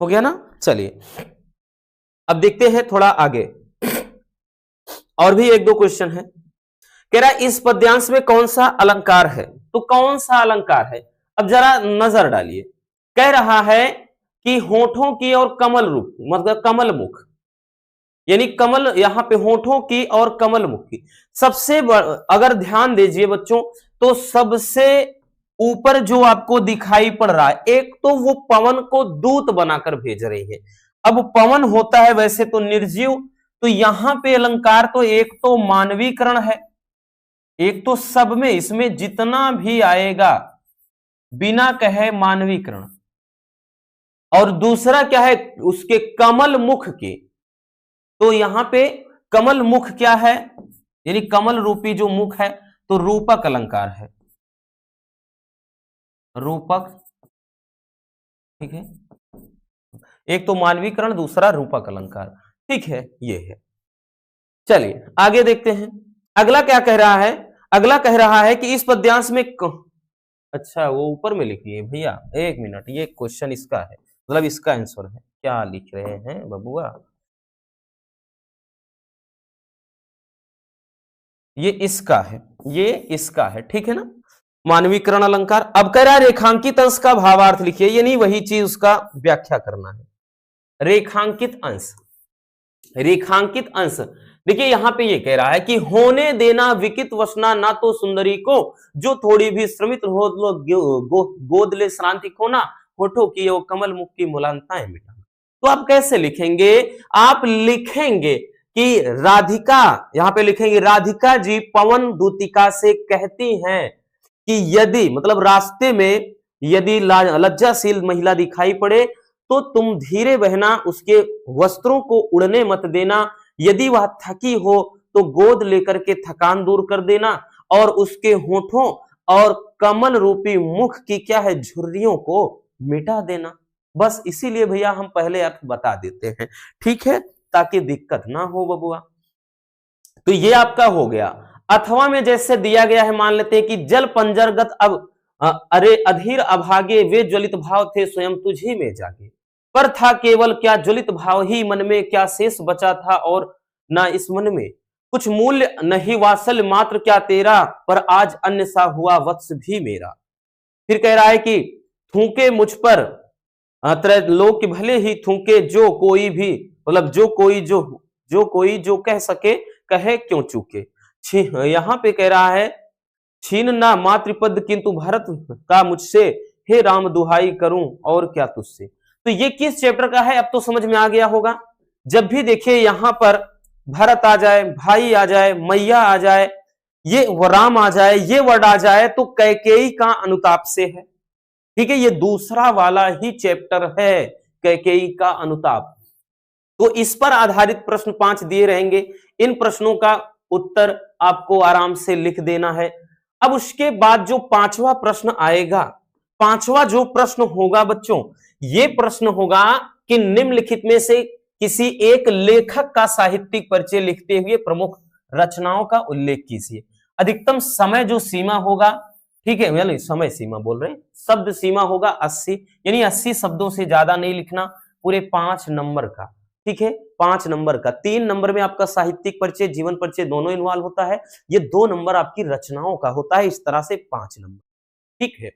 हो गया ना? चलिए अब देखते हैं थोड़ा आगे, और भी एक दो क्वेश्चन है। कह रहा है इस पद्यांश में कौन सा अलंकार है। तो कौन सा अलंकार है, अब जरा नजर डालिए। कह रहा है कि होठों की और कमल रूप, मतलब कमल मुख, यानी कमल, यहां पे होठों की और कमल मुख की सबसे अगर ध्यान दीजिए बच्चों, तो सबसे ऊपर जो आपको दिखाई पड़ रहा है, एक तो वो पवन को दूत बनाकर भेज रही है। अब पवन होता है वैसे तो निर्जीव, तो यहां पे अलंकार तो एक तो मानवीकरण है, एक तो सब में इसमें जितना भी आएगा बिना कहे मानवीकरण, और दूसरा क्या है उसके कमल मुख के। तो यहां पे कमल मुख क्या है, यानी कमल रूपी जो मुख है, तो रूपक अलंकार है, रूपक। ठीक है, एक तो मानवीकरण, दूसरा रूपक अलंकार। ठीक है, ये है। चलिए आगे देखते हैं, अगला क्या कह रहा है। अगला कह रहा है कि इस पद्यांश में अच्छा वो ऊपर में लिखिए भैया, एक मिनट, ये क्वेश्चन इसका है, मतलब इसका आंसर है। क्या लिख रहे हैं बबुआ, ये इसका है, ये इसका है। ठीक है ना, मानवीकरण अलंकार। अब कह रहा है रेखांकित अंश का भावार्थ लिखिए, यानी वही चीज उसका व्याख्या करना है। रेखांकित अंश, रेखांकित अंश देखिए यहां पे ये कह रहा है कि होने देना विकित वसना ना तो सुंदरी को, जो थोड़ी भी श्रमित हो गोद ले श्रांति खोना, होठों की वो कमल मुख की मुलानताएं मिटाना। तो आप कैसे लिखेंगे, आप लिखेंगे कि राधिका, यहां पे लिखेंगे राधिका जी पवन दूतिका से कहती हैं कि यदि, मतलब रास्ते में यदि लज्जाशील महिला दिखाई पड़े तो तुम धीरे बहना, उसके वस्त्रों को उड़ने मत देना। यदि वह थकी हो तो गोद लेकर के थकान दूर कर देना, और उसके होठों और कमल रूपी मुख की क्या है, झुर्रियों को मिटा देना। बस इसीलिए भैया हम पहले अर्थ बता देते हैं, ठीक है, ताकि दिक्कत ना हो बबुआ। तो ये आपका हो गया। अथवा में जैसे दिया गया है, मान लेते हैं कि जल पंजरगत अब अरे अधीर अभागे, वे ज्वलित भाव थे स्वयं तुझी में जागे। पर था केवल क्या ज्वलित भाव ही मन में, क्या शेष बचा था और ना इस मन में। कुछ मूल्य नहीं वात्सल्य मात्र क्या तेरा, पर आज अन्य सा हुआ वत्स भी मेरा। फिर कह रहा है कि थूके मुझ पर लोग भले ही थूके, जो कोई भी मतलब जो कोई जो कह सके कहे क्यों चूके। यहां पे कह रहा है छीन ना मातृपद किंतु भरत का मुझसे, हे राम दुहाई करूं और क्या तुझसे। तो ये किस चैप्टर का है, अब तो समझ में आ गया होगा। जब भी देखिए यहां पर भरत आ जाए, भाई आ जाए, मैया आ जाए, ये राम आ जाए, ये वर्ड आ जाए, तो कैकेयी का अनुताप से है। ठीक है, ये दूसरा वाला ही चैप्टर है, कैकेयी का अनुताप। तो इस पर आधारित प्रश्न 5 दिए रहेंगे। इन प्रश्नों का उत्तर आपको आराम से लिख देना है। अब उसके बाद जो 5वां प्रश्न आएगा, 5वां जो प्रश्न होगा बच्चों, ये प्रश्न होगा कि निम्नलिखित में से किसी एक लेखक का साहित्यिक परिचय लिखते हुए प्रमुख रचनाओं का उल्लेख कीजिए। अधिकतम समय जो सीमा होगा, ठीक है, यानी समय सीमा बोल रहे हैं, शब्द सीमा होगा 80, यानी 80 शब्दों से ज्यादा नहीं लिखना, पूरे 5 नंबर का। ठीक है, 5 नंबर का। 3 नंबर में आपका साहित्यिक परिचय, जीवन परिचय दोनों इन्वॉल्व होता है। ये 2 नंबर आपकी रचनाओं का होता है, इस तरह से 5 नंबर। ठीक है,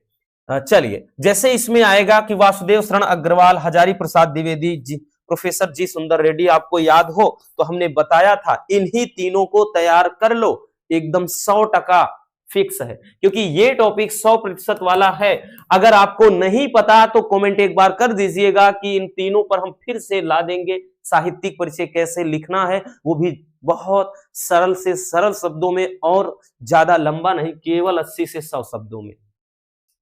चलिए, जैसे इसमें आएगा कि वासुदेव शरण अग्रवाल, हजारी प्रसाद द्विवेदी जी, प्रोफेसर जी सुंदर रेड्डी, आपको याद हो तो हमने बताया था इन्हीं तीनों को तैयार कर लो, एकदम 100% फिक्स है, क्योंकि ये टॉपिक 100% वाला है। अगर आपको नहीं पता तो कमेंट एक बार कर दीजिएगा कि इन तीनों पर हम फिर से ला देंगे। साहित्यिक परिचय कैसे लिखना है, वो भी बहुत सरल से सरल शब्दों में, और ज्यादा लंबा नहीं, केवल 80 से 100 शब्दों में।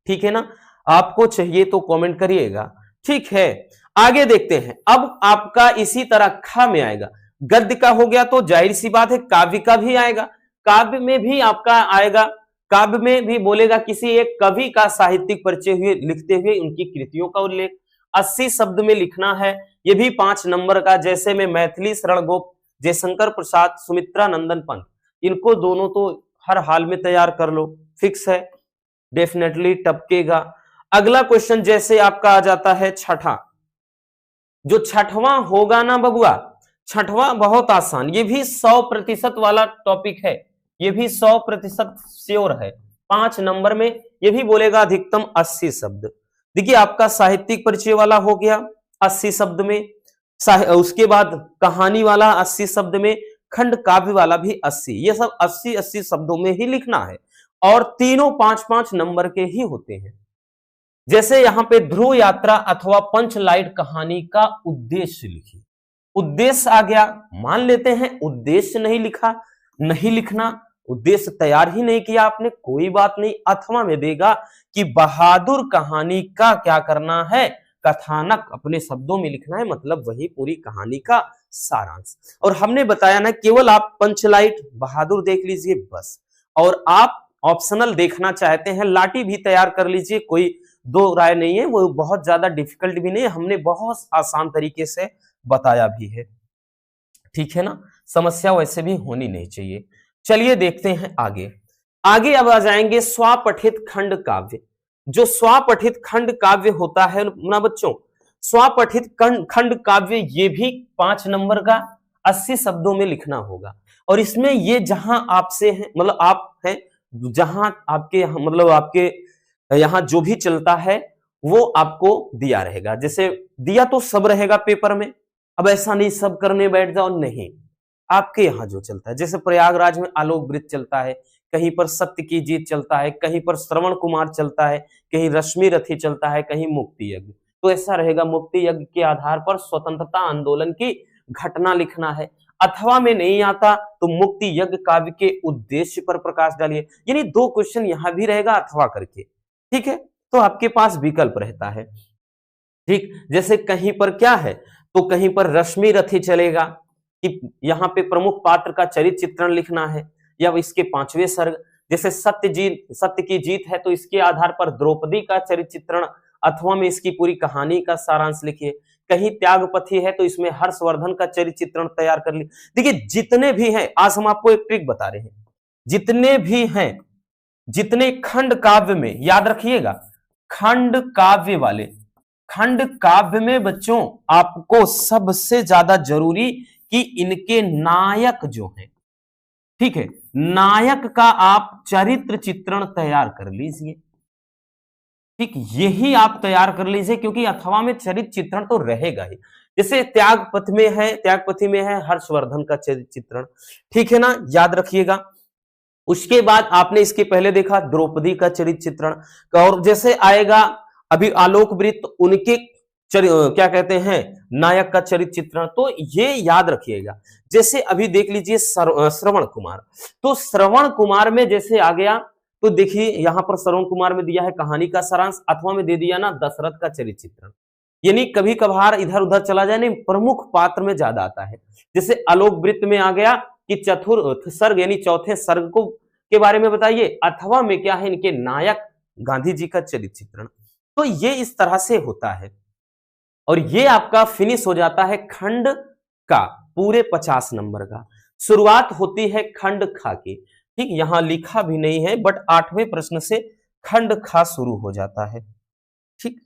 ठीक है ना, आपको चाहिए तो कमेंट करिएगा। ठीक है, आगे देखते हैं। अब आपका इसी तरह खा में आएगा, गद्य का हो गया तो जाहिर सी बात है काव्य का भी आएगा। काव्य में भी आपका आएगा, काव्य में भी बोलेगा किसी एक कवि का साहित्यिक परिचय हुए लिखते हुए उनकी कृतियों का उल्लेख 80 शब्द में लिखना है। ये भी 5 नंबर का। जैसे में मैथिली शरण गोप, जयशंकर प्रसाद, सुमित्रा नंदन पंत, इनको दोनों तो हर हाल में तैयार कर लो, फिक्स है, डेफिनेटली टपकेगा। अगला क्वेश्चन जैसे आपका आ जाता है छठा, जो छठवां होगा ना बबुआ, छठवां बहुत आसान, ये भी 100% वाला टॉपिक है, ये भी 100% श्योर है। 5 नंबर में ये भी बोलेगा अधिकतम 80 शब्द। देखिए आपका साहित्यिक परिचय वाला हो गया 80 शब्द में, उसके बाद कहानी वाला 80 शब्द में, खंड काव्य वाला भी 80, ये सब 80-80 शब्दों में ही लिखना है, और तीनों 5-5 नंबर के ही होते हैं। जैसे यहां पे ध्रुव यात्रा अथवा पंचलाइट कहानी का उद्देश्य लिखिए। उद्देश्य आ गया, मान लेते हैं उद्देश्य नहीं लिखा, नहीं लिखना, उद्देश्य तैयार ही नहीं किया आपने, कोई बात नहीं, अथवा में देगा कि बहादुर कहानी का क्या करना है, कथानक अपने शब्दों में लिखना है, मतलब वही पूरी कहानी का सारांश। और हमने बताया ना, केवल आप पंचलाइट बहादुर देख लीजिए बस, और आप ऑप्शनल देखना चाहते हैं लाठी भी तैयार कर लीजिए, कोई दो राय नहीं है, वो बहुत ज्यादा डिफिकल्ट भी नहीं है, हमने बहुत आसान तरीके से बताया भी है। ठीक है ना, समस्या वैसे भी होनी नहीं चाहिए। चलिए देखते हैं आगे। आगे अब आ जाएंगे स्वपठित खंड काव्य। जो स्वपठित खंड काव्य होता है ना बच्चों, स्वपठित खंड काव्य ये भी 5 नंबर का 80 शब्दों में लिखना होगा। और इसमें ये जहां आपसे है, मतलब आप हैं जहां आपके, मतलब आपके यहां जो भी चलता है वो आपको दिया रहेगा। जैसे दिया तो सब रहेगा पेपर में, अब ऐसा नहीं सब करने बैठ जाओ, नहीं, आपके यहां जो चलता है, जैसे प्रयागराज में आलोक वृत्त चलता है, कहीं पर सत्य की जीत चलता है, कहीं पर श्रवण कुमार चलता है, कहीं रश्मि रथी चलता है, कहीं मुक्ति यज्ञ, तो ऐसा रहेगा मुक्ति यज्ञ के आधार पर स्वतंत्रता आंदोलन की घटना लिखना है। अथवा में नहीं आता तो मुक्ति यज्ञ काव्य के उद्देश्य पर प्रकाश डालिए, यानी 2 क्वेश्चन यहां भी रहेगा अथवा करके। ठीक है, तो आपके पास विकल्प रहता है। ठीक, जैसे कहीं पर क्या है, तो कहीं पर रश्मि रथी चलेगा कि यहाँ पे प्रमुख पात्र का चरित्र चित्रण लिखना है, या इसके 5वें सर्ग, जैसे सत्य की जीत है तो इसके आधार पर द्रौपदी का चरित्र चित्रण अथवा में इसकी पूरी कहानी का सारांश लिखिए। कहीं त्यागपथी है तो इसमें हर्षवर्धन का चरित्र चित्रण तैयार कर ली। देखिए जितने भी हैं, आज हम आपको एक ट्रिक बता रहे हैं, जितने भी हैं, जितने खंड काव्य में, याद रखिएगा, खंड काव्य वाले, खंड काव्य में बच्चों आपको सबसे ज्यादा जरूरी कि इनके नायक जो हैं, ठीक है, नायक का आप चरित्र चित्रण तैयार कर लीजिए। ठीक, यही आप तैयार कर लीजिए, क्योंकि अथवा में चरित्र चित्रण तो रहेगा ही। जैसे त्यागपथी में है हर्षवर्धन का चरित्र चित्रण, ठीक है ना, याद रखिएगा। उसके बाद आपने इसके पहले देखा द्रौपदी का चरित्र चित्रण, और जैसे आएगा अभी आलोक वृत्त, उनके क्या कहते हैं, नायक का चरित्र चित्रण, तो ये याद रखिएगा। जैसे अभी देख लीजिए श्रवण कुमार, तो श्रवण कुमार में जैसे आ गया, तो देखिए यहां पर श्रवण कुमार में दिया है कहानी का सारांश, अथवा में दे दिया ना दशरथ का चरित्र चित्रण, यानी कभी कभार इधर उधर चला जाए, नहीं प्रमुख पात्र में ज्यादा आता है। जैसे आलोक वृत्त में आ गया कि चतुर्थ सर्ग यानी चौथे सर्ग को के बारे में बताइए, अथवा में क्या है, इनके नायक गांधी जी का चरित्र चित्रण। तो ये इस तरह से होता है, और ये आपका फिनिश हो जाता है खंड का पूरे 50 नंबर का। शुरुआत होती है खंड खा की, ठीक, यहां लिखा भी नहीं है, बट 8वें प्रश्न से खंड खा शुरू हो जाता है। ठीक,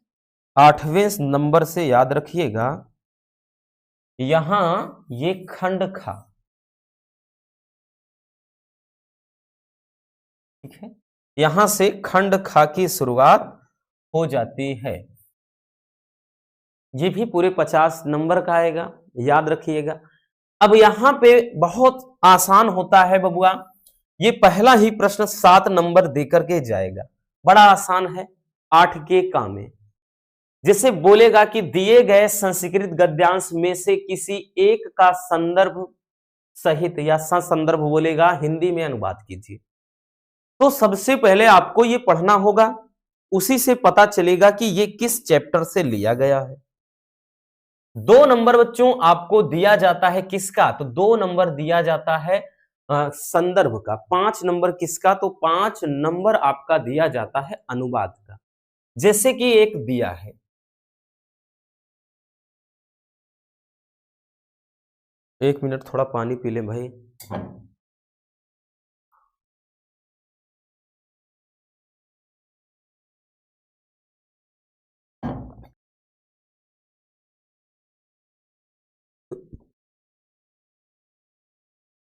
8वें नंबर से याद रखिएगा, यहां ये खंड खा, ठीक है, यहां से खंड खा की शुरुआत हो जाती है। ये भी पूरे 50 नंबर का आएगा, याद रखिएगा। अब यहां पे बहुत आसान होता है बबुआ, ये पहला ही प्रश्न 7 नंबर देकर के जाएगा, बड़ा आसान है। 8 के का में जैसे बोलेगा कि दिए गए संस्कृत गद्यांश में से किसी एक का संदर्भ सहित या संदर्भ बोलेगा हिंदी में अनुवाद कीजिए। तो सबसे पहले आपको ये पढ़ना होगा, उसी से पता चलेगा कि ये किस चैप्टर से लिया गया है। 2 नंबर बच्चों आपको दिया जाता है किसका, तो 2 नंबर दिया जाता है संदर्भ का। 5 नंबर किसका, तो 5 नंबर आपका दिया जाता है अनुवाद का। जैसे कि एक दिया है, एक मिनट थोड़ा पानी पी ले भाई।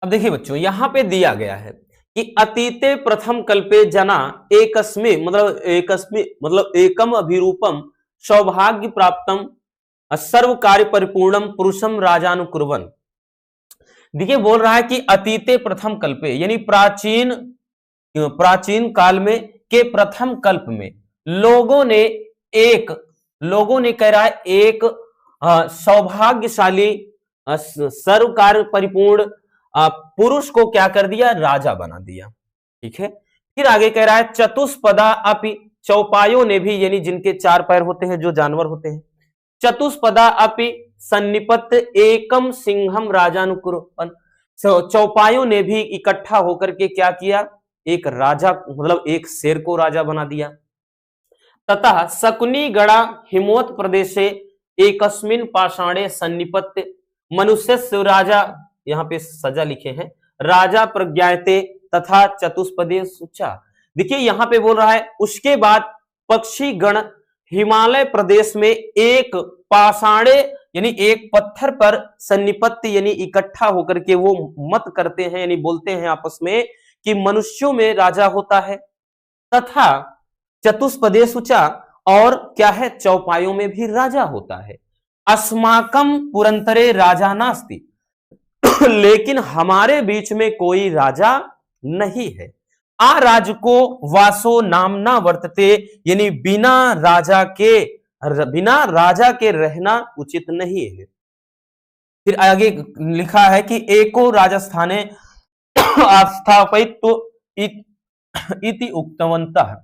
अब देखिए बच्चों, यहां पे दिया गया है कि अतीते प्रथम कल्पे जना मतलब एकम अभिरूपम सौभाग्य प्राप्तम सर्व कार्य परिपूर्णम पुरुषम राजानुकुर्वन। देखिए बोल रहा है कि अतीते प्रथम कल्पे यानी प्राचीन काल में के प्रथम कल्प में लोगों ने कह रहा है एक सौभाग्यशाली सर्व कार्य परिपूर्ण पुरुष को क्या कर दिया, राजा बना दिया। ठीक है, फिर आगे कह रहा है चतुष्पदा अपि, चौपायों ने भी, यानी जिनके 4 पैर होते हैं, जो जानवर होते हैं, चतुष्पदा अपि सन्निपत एकम सिंहम राजानुकुर्वन, चौपायों ने भी इकट्ठा होकर के क्या किया, एक राजा मतलब एक शेर को राजा बना दिया। तथा शकुनी गड़ा हिमवत प्रदेशे एकस्मिन पाषाणे सन्निपत्य मनुष्य राजा, यहाँ पे सजा लिखे हैं, राजा प्रज्ञायते तथा चतुष्पदे सुचा। देखिए यहां पे बोल रहा है उसके बाद पक्षी गण हिमालय प्रदेश में एक पाषाणे यानी एक पत्थर पर सन्निपत्ति यानी इकट्ठा होकर के वो मत करते हैं, यानी बोलते हैं आपस में कि मनुष्यों में राजा होता है। तथा चतुष्पदे सुचा, और क्या है, चौपायों में भी राजा होता है। अस्माकम पुरंतरे राजा नास्ति, लेकिन हमारे बीच में कोई राजा नहीं है। आ राज को वासो नामना वर्तते, यानी बिना राजा के रहना उचित नहीं है। फिर आगे लिखा है कि एको राजस्थाने स्थापित इति उक्तवन्तः,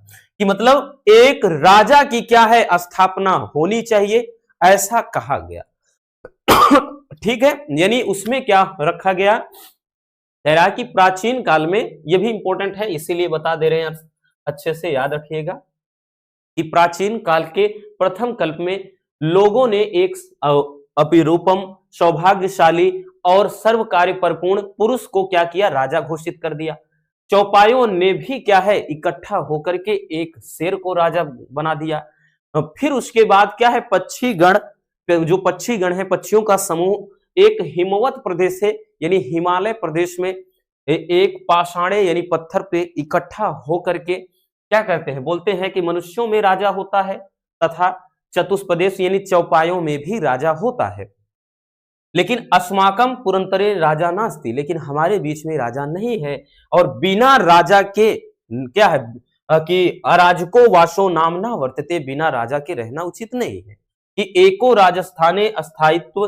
कि मतलब एक राजा की क्या है, स्थापना होनी चाहिए, ऐसा कहा गया। ठीक है, यानी उसमें क्या रखा गया, कह रहा है कि प्राचीन काल में, यह भी इंपॉर्टेंट है इसीलिए बता दे रहे हैं, अच्छे से याद रखिएगा कि प्राचीन काल के प्रथम कल्प में लोगों ने एक अपिरूपम, सौभाग्यशाली और सर्व कार्य परिपूर्ण पुरुष को क्या किया, राजा घोषित कर दिया। चौपाइयों ने भी क्या है, इकट्ठा होकर के एक शेर को राजा बना दिया। फिर उसके बाद क्या है, पक्षी गण, जो पक्षी गण है, पक्षियों का समूह एक हिमवत प्रदेश है, यानी हिमालय प्रदेश में एक पाषाणे यानी पत्थर पे इकट्ठा होकर के क्या करते हैं, बोलते हैं कि मनुष्यों में राजा होता है तथा चतुष्पदेश यानी चौपाइयों में भी राजा होता है, लेकिन अस्माकम पुरंतरे राजा नास्ति, लेकिन हमारे बीच में राजा नहीं है। और बिना राजा के क्या है कि अराजको वासो नामना वर्तते, बिना राजा के रहना उचित नहीं है। कि एको राजस्थाने अस्थायित्व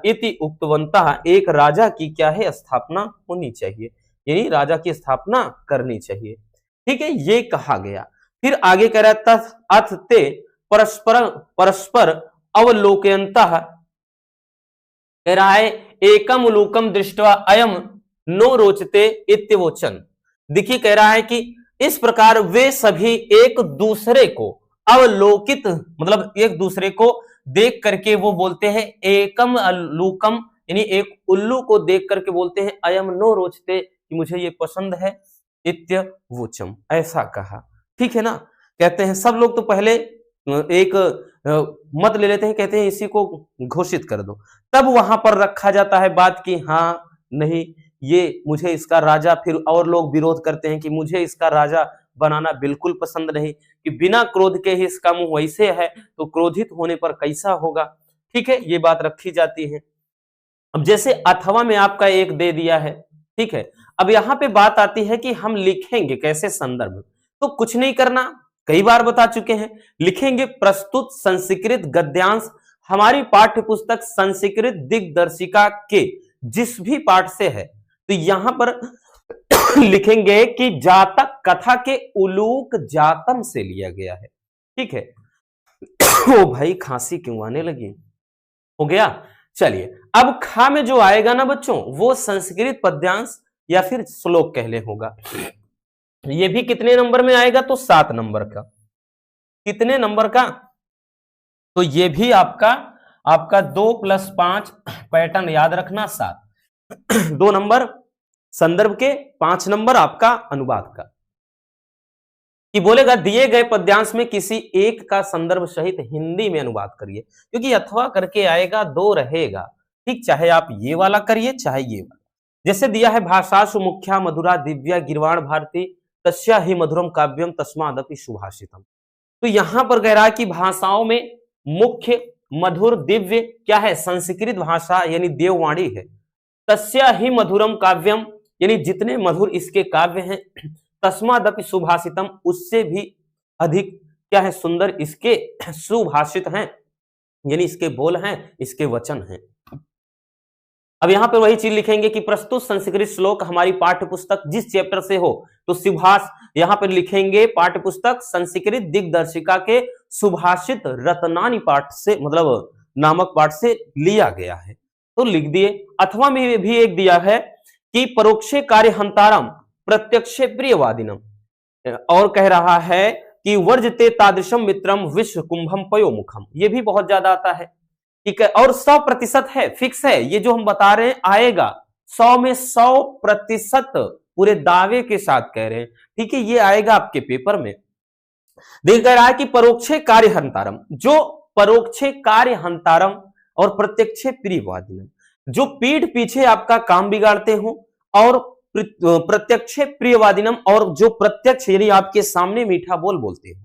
इति उक्तवंतः, एक राजा की क्या है, स्थापना होनी चाहिए, यानी राजा की स्थापना करनी चाहिए। ठीक है, ये कहा गया। फिर आगे कह रहा है तथ अथ ते परस्पर परस्पर अवलोकयन्तः, कह रहा है एकम उलूकम दृष्टवा अयम नो रोचते इत्यवोचन। देखिए कह रहा है कि इस प्रकार वे सभी एक दूसरे को अवलोकित, मतलब एक दूसरे को देख करके वो बोलते हैं, एकम उलूकम यानी एक उल्लू को देख करके बोलते हैं, अयम नो रोचते, कि मुझे ये पसंद है, इत्यवोचम, ऐसा कहा। ठीक है ना, कहते हैं सब लोग तो पहले एक मत ले लेते हैं, कहते हैं इसी को घोषित कर दो, तब वहां पर रखा जाता है बात की हाँ नहीं ये मुझे इसका राजा, फिर और लोग विरोध करते हैं कि मुझे इसका राजा बनाना बिल्कुल पसंद नहीं, कि बिना क्रोध के ही इसका मुंह वैसे है तो क्रोधित होने पर कैसा होगा। ठीक है, ये बात रखी जाती है। अब जैसे अथवा में आपका एक दे दिया है, ठीक है, अब यहां पे बात आती है कि हम लिखेंगे कैसे संदर्भ, तो कुछ नहीं करना, कई बार बता चुके हैं, लिखेंगे प्रस्तुत संस्कृत गद्यांश हमारी पाठ्य पुस्तक संस्कृत दिग्दर्शिका के जिस भी पाठ से है, तो यहां पर लिखेंगे कि जातक कथा के उलूक जातम से लिया गया है। ठीक है, ओ भाई खांसी क्यों आने लगी, हो गया। चलिए अब खा में जो आएगा ना बच्चों, वो संस्कृत पद्यांश या फिर श्लोक कहले होगा। ये भी कितने नंबर में आएगा, तो 7 नंबर का। कितने नंबर का, तो ये भी आपका 2 + 5 पैटर्न याद रखना, 7 2 नंबर संदर्भ के, 5 नंबर आपका अनुवाद का। कि बोलेगा दिए गए पद्यांश में किसी एक का संदर्भ सहित हिंदी में अनुवाद करिए, क्योंकि अथवा करके आएगा 2 रहेगा। ठीक, चाहे आप ये वाला करिए चाहे ये वाला। जैसे दिया है भाषासु मुख्या मधुरा दिव्या गिरवाण भारती तस्या ही मधुरम काव्यम तस्मादपि सुभाषितम। तो यहां पर कह रहा है कि भाषाओं में मुख्य मधुर दिव्य क्या है, संस्कृत भाषा यानी देववाणी है। तस्या ही मधुरम काव्यम यानी जितने मधुर इसके काव्य हैं, तस्मादपि सुभाषितम उससे भी अधिक क्या है, सुंदर इसके सुभाषित हैं, यानी इसके बोल हैं, इसके वचन हैं। अब यहां पर वही चीज लिखेंगे कि प्रस्तुत संस्कृत श्लोक हमारी पाठ्य पुस्तक जिस चैप्टर से हो, तो सुभाष यहां पर लिखेंगे पाठ्य पुस्तक संस्कृत दिग्दर्शिका के सुभाषित रत्नानी पाठ से, मतलब नामक पाठ से लिया गया है, तो लिख दिए। अथवा में भी एक दिया है कि परोक्षे कार्य हंतारम प्रत्यक्षे प्रियवादिनम, और कह रहा है कि वर्जते तादृशम मित्रम विश्व कुंभम पयोमुखम, ये भी बहुत ज्यादा आता है। ठीक है, और 100% है, फिक्स है, ये जो हम बता रहे हैं आएगा 100 में 100% पूरे दावे के साथ कह रहे हैं। ठीक है, ये आएगा आपके पेपर में। देख रहा है कि परोक्षे कार्य हंतारम, जो परोक्षे कार्य हंतारम और प्रत्यक्षे प्रियवादिनम, जो पीठ पीछे आपका काम बिगाड़ते हो, और प्रत्यक्षे प्रियवादिनम, और जो प्रत्यक्ष यानी आपके सामने मीठा बोल बोलते हो।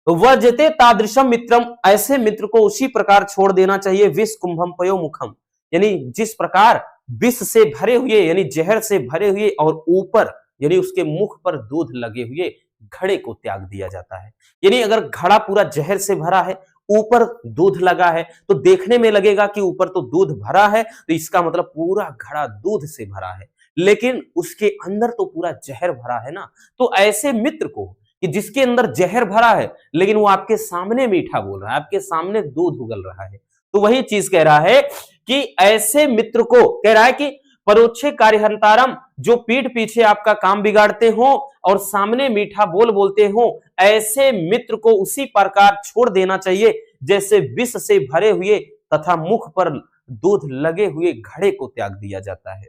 तो वह जते तादृशम मित्रम, ऐसे मित्र को उसी प्रकार छोड़ देना चाहिए, विष कुंभम पयो मुखम, यानी जिस प्रकार विष से भरे हुए यानी जहर से भरे हुए और ऊपर यानी उसके मुख पर दूध लगे हुए घड़े को त्याग दिया जाता है। यानी अगर घड़ा पूरा जहर से भरा है, ऊपर दूध लगा है, तो देखने में लगेगा कि ऊपर तो दूध भरा है, तो इसका मतलब पूरा घड़ा दूध से भरा है, लेकिन उसके अंदर तो पूरा जहर भरा है ना। तो ऐसे मित्र को कि जिसके अंदर जहर भरा है लेकिन वो आपके सामने मीठा बोल रहा है, आपके सामने दूध उगल रहा है। तो वही चीज कह रहा है कि ऐसे मित्र को, कह रहा है कि परोक्षे कार्यहंतारम, जो पीठ पीछे आपका काम बिगाड़ते हो और सामने मीठा बोलते हो, ऐसे मित्र को उसी प्रकार छोड़ देना चाहिए जैसे विष से भरे हुए तथा मुख पर दूध लगे हुए घड़े को त्याग दिया जाता है।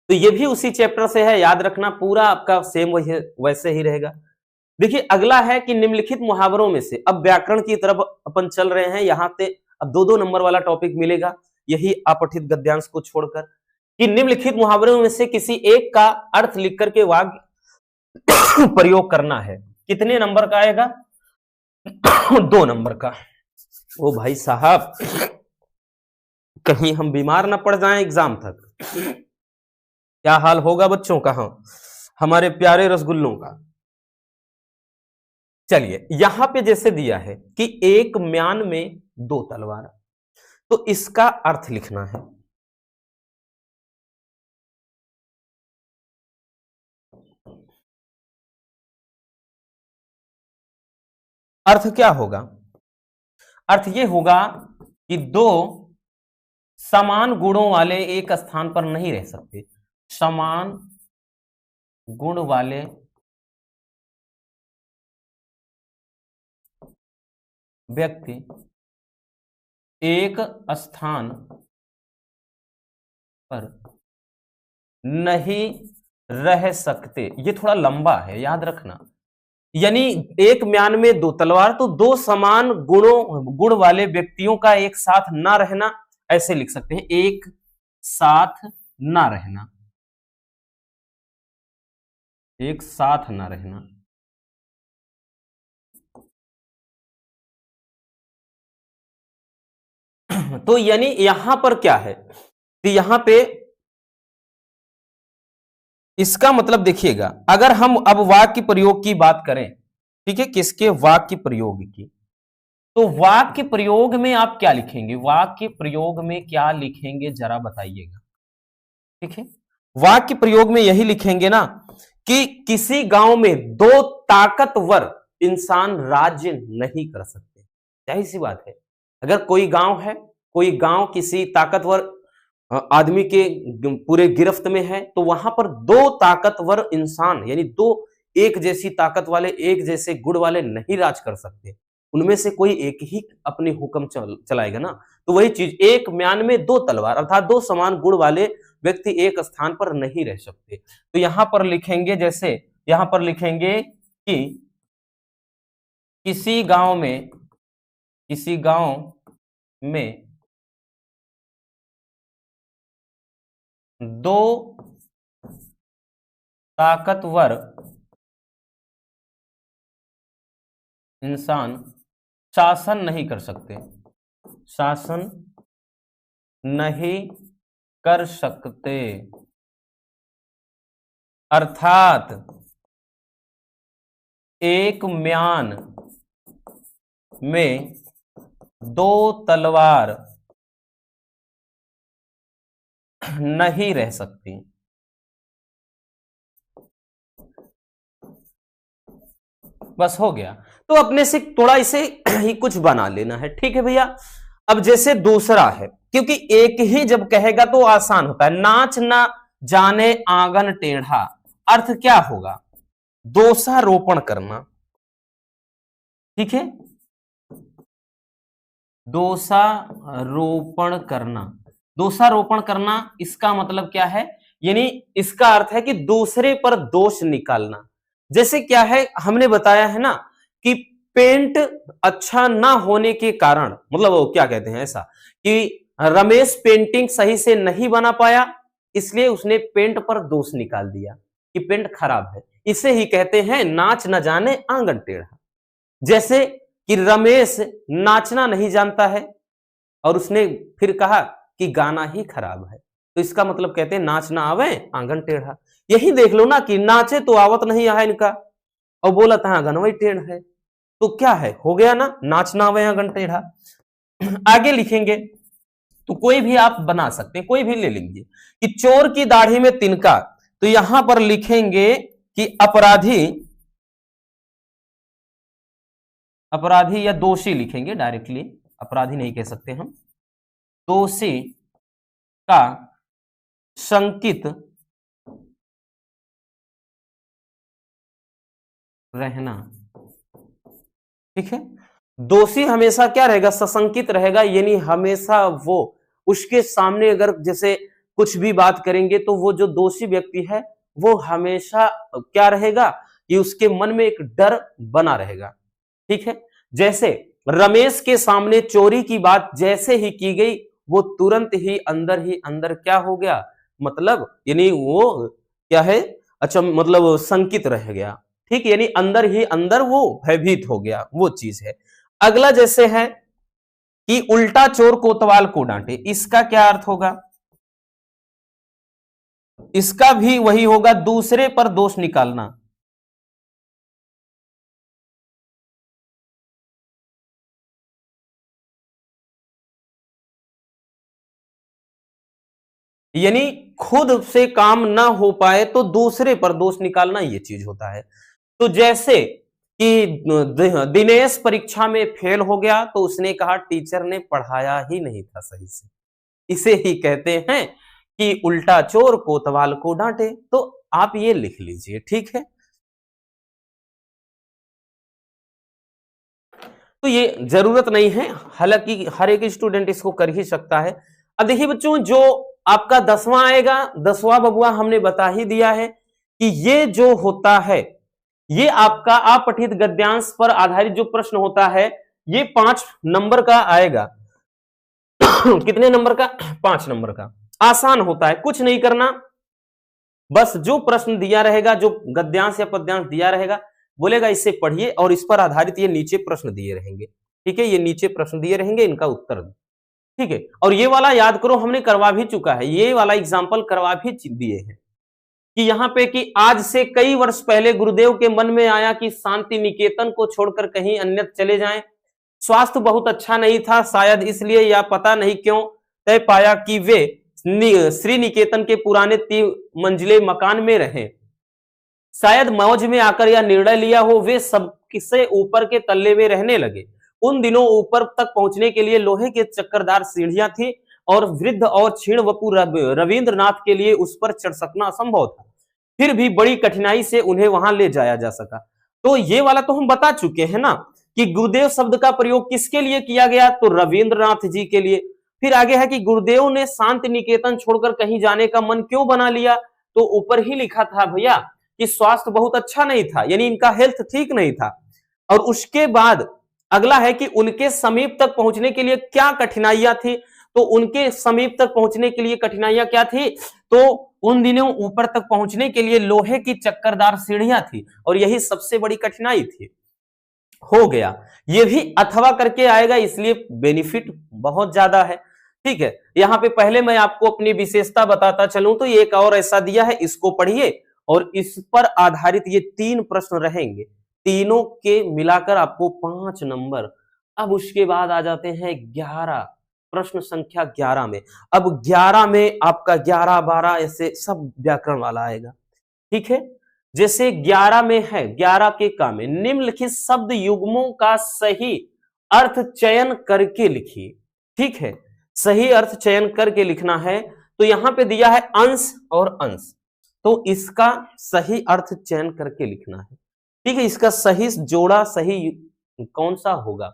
तो ये भी उसी चैप्टर से है, याद रखना, पूरा आपका सेम वैसे ही रहेगा। देखिए अगला है कि निम्नलिखित मुहावरों में से, अब व्याकरण की तरफ अपन चल रहे हैं, यहां पे अब 2-2 नंबर वाला टॉपिक मिलेगा यही अपठित गद्यांश को छोड़कर, कि निम्नलिखित मुहावरों में से किसी एक का अर्थ लिख करके वाक्य प्रयोग करना है। कितने नंबर का आएगा? 2 नंबर का। ओ भाई साहब, कहीं हम बीमार ना पड़ जाएं एग्जाम तक, क्या हाल होगा बच्चों का, हमारे प्यारे रसगुल्लों का। चलिए यहां पे जैसे दिया है कि एक म्यान में 2 तलवार, तो इसका अर्थ लिखना है। अर्थ क्या होगा? अर्थ यह होगा कि 2 समान गुणों वाले एक स्थान पर नहीं रह सकते। समान गुण वाले व्यक्ति एक स्थान पर नहीं रह सकते। ये थोड़ा लंबा है, याद रखना। यानी एक म्यान में 2 तलवार, तो 2 समान गुण वाले व्यक्तियों का एक साथ ना रहना, ऐसे लिख सकते हैं, एक साथ ना रहना, एक साथ ना रहना। तो यानी यहां पर क्या है, तो यहां पे इसका मतलब देखिएगा, अगर हम अब वाक्य प्रयोग की बात करें, ठीक है, किसके वाक्य प्रयोग की, तो वाक्य प्रयोग में आप क्या लिखेंगे? वाक्य प्रयोग में क्या लिखेंगे जरा बताइएगा। ठीक है, वाक्य प्रयोग में यही लिखेंगे ना कि किसी गांव में 2 ताकतवर इंसान राज्य नहीं कर सकते। जाहिर सी बात है, अगर कोई गांव किसी ताकतवर आदमी के पूरे गिरफ्त में है, तो वहां पर 2 ताकतवर इंसान, यानी 2 एक जैसी ताकत वाले, एक जैसे गुण वाले नहीं राज कर सकते। उनमें से कोई एक ही अपनी हुक्म चलाएगा ना। तो वही चीज, एक म्यान में 2 तलवार, अर्थात 2 समान गुण वाले व्यक्ति एक स्थान पर नहीं रह सकते। तो यहां पर लिखेंगे, जैसे यहां पर लिखेंगे कि किसी गांव में 2 ताकतवर इंसान शासन नहीं कर सकते, शासन नहीं कर सकते, अर्थात एक म्यान में 2 तलवार नहीं रह सकती। बस हो गया। तो अपने से थोड़ा इसे ही कुछ बना लेना है, ठीक है भैया। अब जैसे दूसरा है, क्योंकि एक ही जब कहेगा तो आसान होता है, नाच ना जाने आंगन टेढ़ा, अर्थ क्या होगा? दोषारोपण करना, ठीक है, दोषारोपण करना। दोषारोपण करना इसका मतलब क्या है? यानी इसका अर्थ है कि दूसरे पर दोष निकालना। जैसे क्या है, हमने बताया है ना कि पेंट अच्छा ना होने के कारण, मतलब वो क्या कहते हैं ऐसा कि रमेश पेंटिंग सही से नहीं बना पाया, इसलिए उसने पेंट पर दोष निकाल दिया कि पेंट खराब है। इसे ही कहते हैं नाच न जाने आंगन टेढ़ा। जैसे कि रमेश नाचना नहीं जानता है और उसने फिर कहा कि गाना ही खराब है, तो इसका मतलब कहते हैं नाच ना आवे आंगन टेढ़ा। यही देख लो ना कि नाचे तो आवत नहीं है इनका और बोला था आंगन वही टेढ़ है, तो क्या है, हो गया ना, नाच ना आवे आंगन टेढ़ा। आगे लिखेंगे तो कोई भी आप बना सकते हैं, कोई भी ले लेंगे कि चोर की दाढ़ी में तिनका, तो यहां पर लिखेंगे कि अपराधी अपराधी या दोषी लिखेंगे डायरेक्टली, अपराधी नहीं कह सकते हम, दोषी का शंकित रहना। ठीक है, दोषी हमेशा क्या रहेगा, सशंकित रहेगा, यानी हमेशा वो उसके सामने अगर जैसे कुछ भी बात करेंगे तो वो जो दोषी व्यक्ति है वो हमेशा क्या रहेगा कि उसके मन में एक डर बना रहेगा। ठीक है, जैसे रमेश के सामने चोरी की बात जैसे ही की गई वो तुरंत ही अंदर क्या हो गया, मतलब यानी वो क्या है, अच्छा मतलब संकित रह गया। ठीक, यानी अंदर ही अंदर वो भयभीत हो गया, वो चीज है। अगला जैसे है कि उल्टा चोर कोतवाल को डांटे, इसका क्या अर्थ होगा, इसका भी वही होगा, दूसरे पर दोष निकालना। यानी खुद से काम ना हो पाए तो दूसरे पर दोष निकालना, ये चीज होता है। तो जैसे कि दिनेश परीक्षा में फेल हो गया तो उसने कहा टीचर ने पढ़ाया ही नहीं था सही से, इसे ही कहते हैं कि उल्टा चोर कोतवाल को डांटे। तो आप ये लिख लीजिए। ठीक है, तो ये जरूरत नहीं है, हालांकि हर एक स्टूडेंट इसको कर ही सकता है। अब देखिए बच्चों, जो आपका 10वां आएगा, 10वां बबुआ हमने बता ही दिया है कि ये जो होता है ये आपका अपठित गद्यांश पर आधारित जो प्रश्न होता है ये 5 नंबर का आएगा। कितने नंबर का, 5 नंबर का। आसान होता है, कुछ नहीं करना, बस जो प्रश्न दिया रहेगा, जो गद्यांश या पद्यांश दिया रहेगा, बोलेगा इसे पढ़िए और इस पर आधारित ये नीचे प्रश्न दिए रहेंगे। ठीक है, ये नीचे प्रश्न दिए रहेंगे, इनका उत्तर दो। ठीक है, और ये वाला याद करो, हमने करवा भी चुका है, ये वाला एग्जाम्पल करवा भी दिए हैं कि यहां पे कि आज से कई वर्ष पहले गुरुदेव के मन में आया कि शांति निकेतन को छोड़कर कहीं अन्यत्र चले जाएं। स्वास्थ्य बहुत अच्छा नहीं था, शायद इसलिए या पता नहीं क्यों तय पाया कि वे श्री निकेतन के पुराने 3 मंजिले मकान में रहें। शायद मौज में आकर यह निर्णय लिया हो, वे सबसे ऊपर के तल्ले में रहने लगे। उन दिनों ऊपर तक पहुंचने के लिए लोहे के चक्करदार सीढ़ियां थी और वृद्ध और क्षीण वपु रविंद्रनाथ के लिए उस पर चढ़ सकना असंभव था। फिर भी बड़ी कठिनाई से उन्हें वहां ले जाया जा सका। तो ये वाला तो हम बता चुके हैं ना कि गुरुदेव शब्द का प्रयोग किसके लिए किया गया, तो रविंद्रनाथ जी के लिए। फिर आगे है कि गुरुदेव ने शांति निकेतन छोड़कर कहीं जाने का मन क्यों बना लिया, तो ऊपर ही लिखा था भैया कि स्वास्थ्य बहुत अच्छा नहीं था, यानी इनका हेल्थ ठीक नहीं था। और उसके बाद अगला है कि उनके समीप तक पहुंचने के लिए क्या कठिनाइयां थी, तो उनके समीप तक पहुंचने के लिए कठिनाइयां क्या थी, तो उन दिनों ऊपर तक पहुंचने के लिए लोहे की चक्करदार सीढ़ियां थी और यही सबसे बड़ी कठिनाई थी। हो गया, ये भी अथवा करके आएगा, इसलिए बेनिफिट बहुत ज्यादा है। ठीक है, यहां पे पहले मैं आपको अपनी विशेषता बताता चलूं तो एक और ऐसा दिया है, इसको पढ़िए और इस पर आधारित ये 3 प्रश्न रहेंगे, तीनों के मिलाकर आपको 5 नंबर। अब उसके बाद आ जाते हैं 11, प्रश्न संख्या 11 में। अब 11 में आपका 11, 12 ऐसे सब व्याकरण वाला आएगा। ठीक है, जैसे 11 में है, 11 के का में निम्नलिखित शब्द युग्मों का सही अर्थ चयन करके लिखिए। ठीक है, सही अर्थ चयन करके लिखना है। तो यहां पे दिया है अंश और अंश, तो इसका सही अर्थ चयन करके लिखना है। ठीक है, इसका सही जोड़ा सही कौन सा होगा,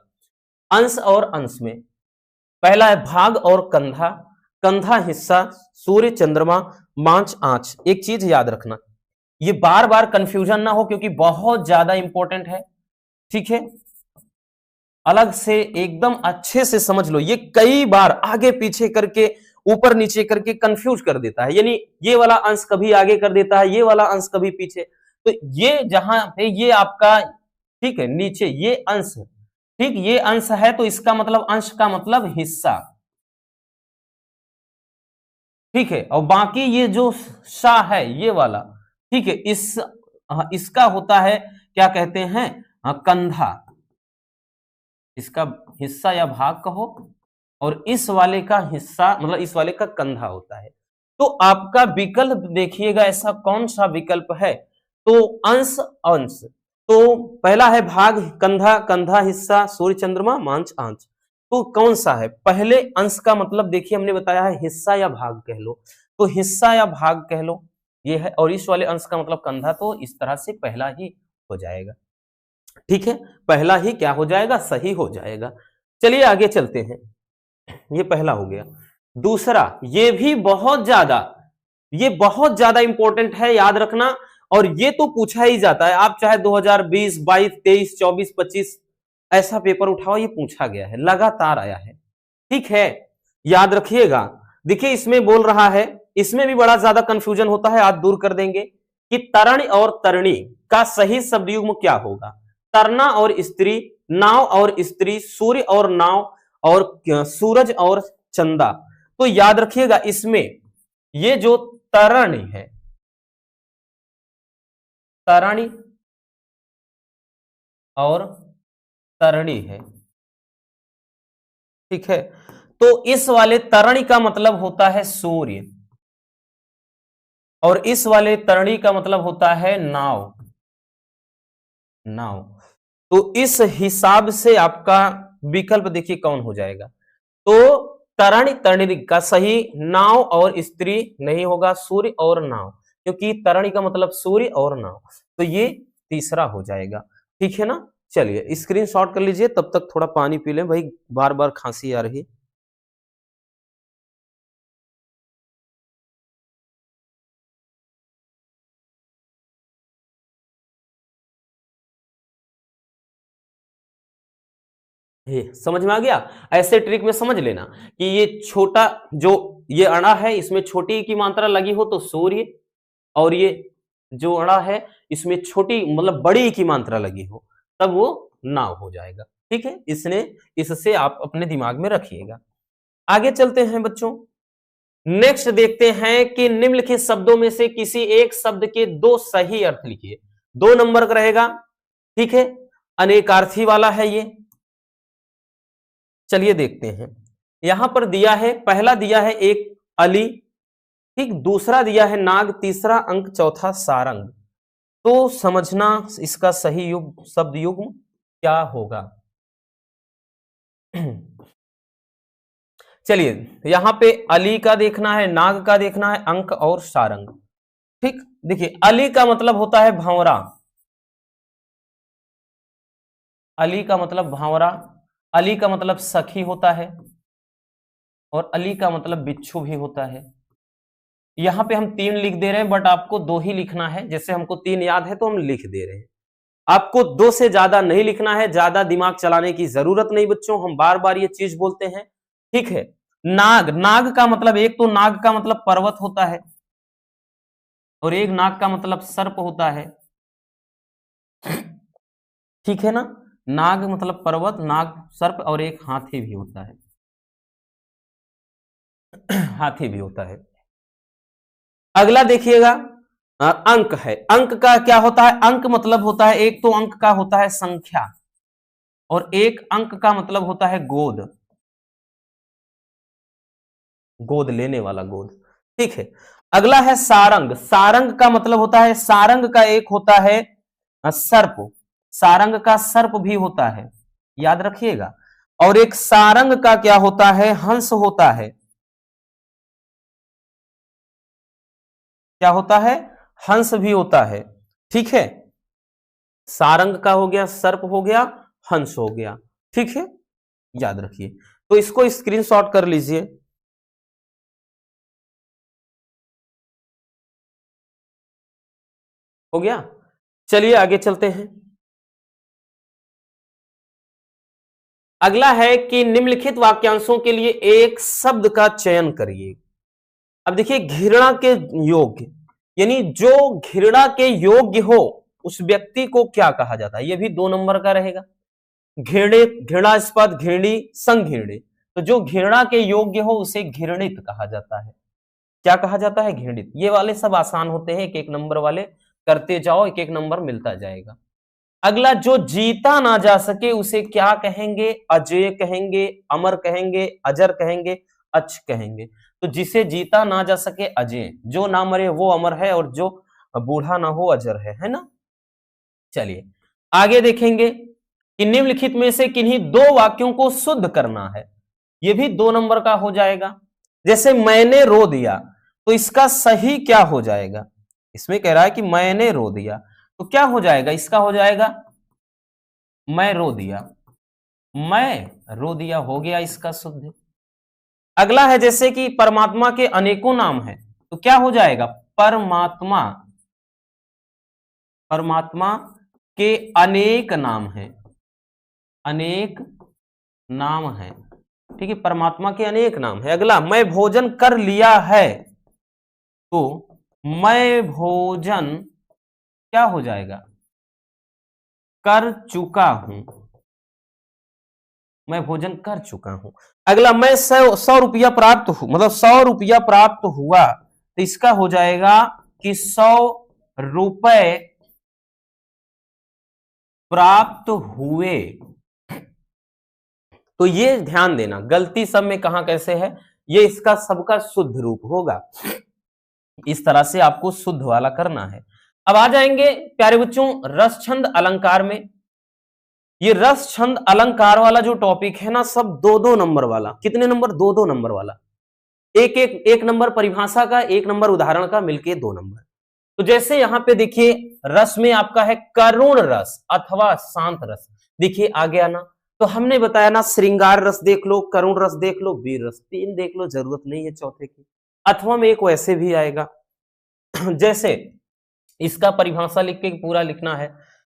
अंश और अंश में पहला है भाग और कंधा, कंधा हिस्सा, सूर्य चंद्रमा, मांच आंच। एक चीज याद रखना, ये बार बार कंफ्यूजन ना हो क्योंकि बहुत ज्यादा इंपॉर्टेंट है। ठीक है, अलग से एकदम अच्छे से समझ लो, ये कई बार आगे पीछे करके ऊपर नीचे करके कंफ्यूज कर देता है, यानी ये वाला अंश कभी आगे कर देता है, ये वाला अंश कभी पीछे। तो ये जहां पे ये आपका ठीक है नीचे ये अंश, ठीक ये अंश है तो इसका मतलब अंश का मतलब हिस्सा। ठीक है, और बाकी ये जो सा है ये वाला, ठीक है, इसका होता है क्या कहते हैं, कंधा, इसका हिस्सा या भाग कहो, और इस वाले का हिस्सा मतलब इस वाले का कंधा होता है। तो आपका विकल्प देखिएगा ऐसा कौन सा विकल्प है, तो अंश अंश, तो पहला है भाग, कंधा, कंधा, हिस्सा, सूर्य, चंद्रमा, मांच, आंच। तो कौन सा है? पहले अंश का मतलब देखिए हमने बताया है हिस्सा या भाग कह लो, तो हिस्सा या भाग कह लो ये है, और इस वाले अंश का मतलब कंधा, तो इस तरह से पहला ही हो जाएगा। ठीक है, पहला ही क्या हो जाएगा? सही हो जाएगा। चलिए आगे चलते हैं, ये पहला हो गया। दूसरा, ये बहुत ज्यादा इंपॉर्टेंट है, याद रखना, और ये तो पूछा ही जाता है, आप चाहे 2020, 22, 23, 24, 25 ऐसा पेपर उठाओ, ये पूछा गया है, लगातार आया है। ठीक है, याद रखिएगा। देखिए इसमें बोल रहा है, इसमें भी बड़ा ज्यादा कंफ्यूजन होता है, आज दूर कर देंगे कि तरण और तरणी का सही शब्द युग्म क्या होगा। तरना और स्त्री, नाव और स्त्री, सूर्य और नाव, और सूरज और चंदा। तो याद रखिएगा इसमें ये जो तरणी है, तरणी और तरणी है, ठीक है, तो इस वाले तरणी का मतलब होता है सूर्य, और इस वाले तरणी का मतलब होता है नाव, नाव। तो इस हिसाब से आपका विकल्प देखिए कौन हो जाएगा। तो तरण तरणि का सही नाव और स्त्री नहीं होगा, सूर्य और नाव, क्योंकि तरणि का मतलब सूर्य और नाव, तो ये तीसरा हो जाएगा। ठीक है ना, चलिए स्क्रीनशॉट कर लीजिए, तब तक थोड़ा पानी पी लें भाई, बार बार खांसी आ रही। समझ में आ गया? ऐसे ट्रिक में समझ लेना कि ये छोटा जो ये अणा है, इसमें छोटी की मात्रा लगी हो तो सूर्य, और ये जो अणा है इसमें छोटी मतलब बड़ी की मात्रा लगी हो तब वो नाव हो जाएगा। ठीक है, इससे आप अपने दिमाग में रखिएगा। आगे चलते हैं बच्चों, नेक्स्ट देखते हैं कि निम्नलिखित शब्दों में से किसी एक शब्द के दो सही अर्थ लिखिए। 2 नंबर का रहेगा। ठीक है, अनेकार्थी वाला है ये। चलिए देखते हैं, यहां पर दिया है, पहला दिया है एक अली, ठीक, दूसरा दिया है नाग, तीसरा अंक, चौथा सारंग। तो समझना इसका सही युग शब्द युग्म क्या होगा। चलिए यहां पे अली का देखना है, नाग का देखना है, अंक और सारंग। ठीक, देखिए अली का मतलब होता है भांवरा, अली का मतलब भांवरा, अली का मतलब सखी होता है, और अली का मतलब बिच्छू भी होता है। यहां पे हम 3 लिख दे रहे हैं, बट आपको 2 ही लिखना है, जैसे हमको 3 याद है तो हम लिख दे रहे हैं। आपको 2 से ज्यादा नहीं लिखना है, ज्यादा दिमाग चलाने की जरूरत नहीं बच्चों, हम बार बार ये चीज बोलते हैं। ठीक है, नाग, नाग का मतलब, एक तो नाग का मतलब पर्वत होता है, और एक नाग का मतलब सर्प होता है। ठीक है ना, नाग मतलब पर्वत, नाग सर्प, और एक हाथी भी होता है, हाथी भी होता है। अगला देखिएगा, अंक है। अंक का क्या होता है? अंक मतलब होता है, एक तो अंक का होता है संख्या, और एक अंक का मतलब होता है गोद, गोद लेने वाला गोद। ठीक है, अगला है सारंग। सारंग का मतलब होता है, सारंग का एक होता है सर्प, सारंग का सर्प भी होता है, याद रखिएगा। और एक सारंग का क्या होता है? हंस होता है। क्या होता है? हंस भी होता है। ठीक है, सारंग का हो गया, सर्प हो गया, हंस हो गया। ठीक है, याद रखिए, तो इसको स्क्रीनशॉट कर लीजिए। हो गया, चलिए आगे चलते हैं। अगला है कि निम्नलिखित वाक्यांशों के लिए एक शब्द का चयन करिए। अब देखिए, घृणा के योग्य, यानी जो घृणा के योग्य हो उस व्यक्ति को क्या कहा जाता है? यह भी 2 नंबर का रहेगा। घृणित, घृणास्पद, घृणी, संघृणित। तो जो घृणा के योग्य हो उसे घृणित कहा जाता है। क्या कहा जाता है? घृणित। ये वाले सब आसान होते हैं, एक एक नंबर वाले करते जाओ, एक एक नंबर मिलता जाएगा। अगला, जो जीता ना जा सके उसे क्या कहेंगे? अजय कहेंगे, अमर कहेंगे, अजर कहेंगे, अच कहेंगे। तो जिसे जीता ना जा सके अजय, जो ना मरे वो अमर है, और जो बूढ़ा ना हो अजर है ना। चलिए आगे देखेंगे कि निम्नलिखित में से किन्हीं दो वाक्यों को शुद्ध करना है, यह भी 2 नंबर का हो जाएगा। जैसे मैंने रो दिया, तो इसका सही क्या हो जाएगा? इसमें कह रहा है कि मैंने रो दिया, तो क्या हो जाएगा? इसका हो जाएगा मैं रो दिया। मैं रो दिया हो गया इसका शुद्ध। अगला है जैसे कि परमात्मा के अनेकों नाम हैं, तो क्या हो जाएगा? परमात्मा, परमात्मा के अनेक नाम हैं, अनेक नाम हैं। ठीक है, परमात्मा के अनेक नाम है। अगला, मैं भोजन कर लिया है, तो मैं भोजन क्या हो जाएगा? कर चुका हूं, मैं भोजन कर चुका हूं। अगला, मैं 100 रुपया प्राप्त हूं, मतलब 100 रुपया प्राप्त हुआ, तो इसका हो जाएगा कि 100 रुपए प्राप्त हुए। तो ये ध्यान देना, गलती सब में कहां कैसे है, ये इसका सबका शुद्ध रूप होगा। इस तरह से आपको शुद्ध वाला करना है। अब आ जाएंगे प्यारे बच्चों रस छंद अलंकार में। ये रस छंद अलंकार वाला जो टॉपिक है ना, सब 2-2 नंबर वाला। कितने नंबर? 2-2 नंबर वाला। एक नंबर परिभाषा का, 1 नंबर उदाहरण का, मिलके 2 नंबर। तो जैसे यहां पे देखिए, रस में आपका है करुण रस अथवा शांत रस। देखिए आ गया ना, तो हमने बताया ना, श्रृंगार रस देख लो, करुण रस देख लो, वीर रस, 3 देख लो, जरूरत नहीं है चौथे की। अथवा में एक वैसे भी आएगा। जैसे इसका परिभाषा लिख के पूरा लिखना है।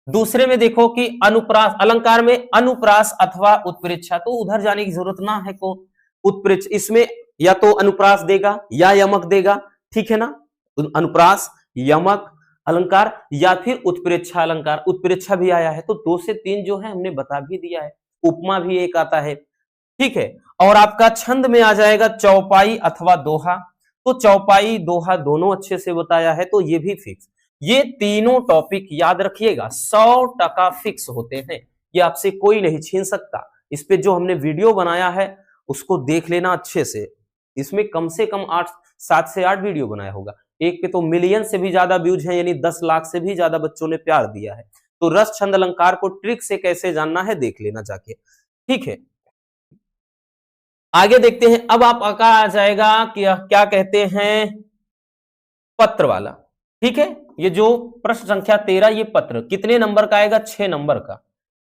दूसरे में देखो कि अनुप्रास, अलंकार में अनुप्रास अथवा उत्प्रेक्षा, तो उधर जाने की जरूरत ना है को उत्प्रेक्ष, इसमें या तो अनुप्रास देगा या यमक देगा, ठीक है ना। अनुप्रास, यमक अलंकार या फिर उत्प्रेक्षा अलंकार। उत्प्रेक्षा भी आया है, तो 2 से 3 जो है हमने बता भी दिया है। उपमा भी एक आता है, ठीक है। और आपका छंद में आ जाएगा चौपाई अथवा दोहा, तो चौपाई दोहा दोनों अच्छे से बताया है, तो ये भी फिक्स। ये तीनों टॉपिक याद रखिएगा, 100% फिक्स होते हैं, ये आपसे कोई नहीं छीन सकता। इस पे जो हमने वीडियो बनाया है उसको देख लेना अच्छे से। इसमें कम से कम 7 से 8 वीडियो बनाया होगा। एक पे तो मिलियन से भी ज्यादा व्यूज हैं, यानी 10 लाख से भी ज्यादा बच्चों ने प्यार दिया है। तो रस छंद अलंकार को ट्रिक से कैसे जानना है देख लेना जाके, ठीक है। आगे देखते हैं। अब आपका आ जाएगा कि क्या कहते हैं, पत्र वाला, ठीक है। ये जो प्रश्न संख्या 13, ये पत्र कितने नंबर का आएगा? 6 नंबर का।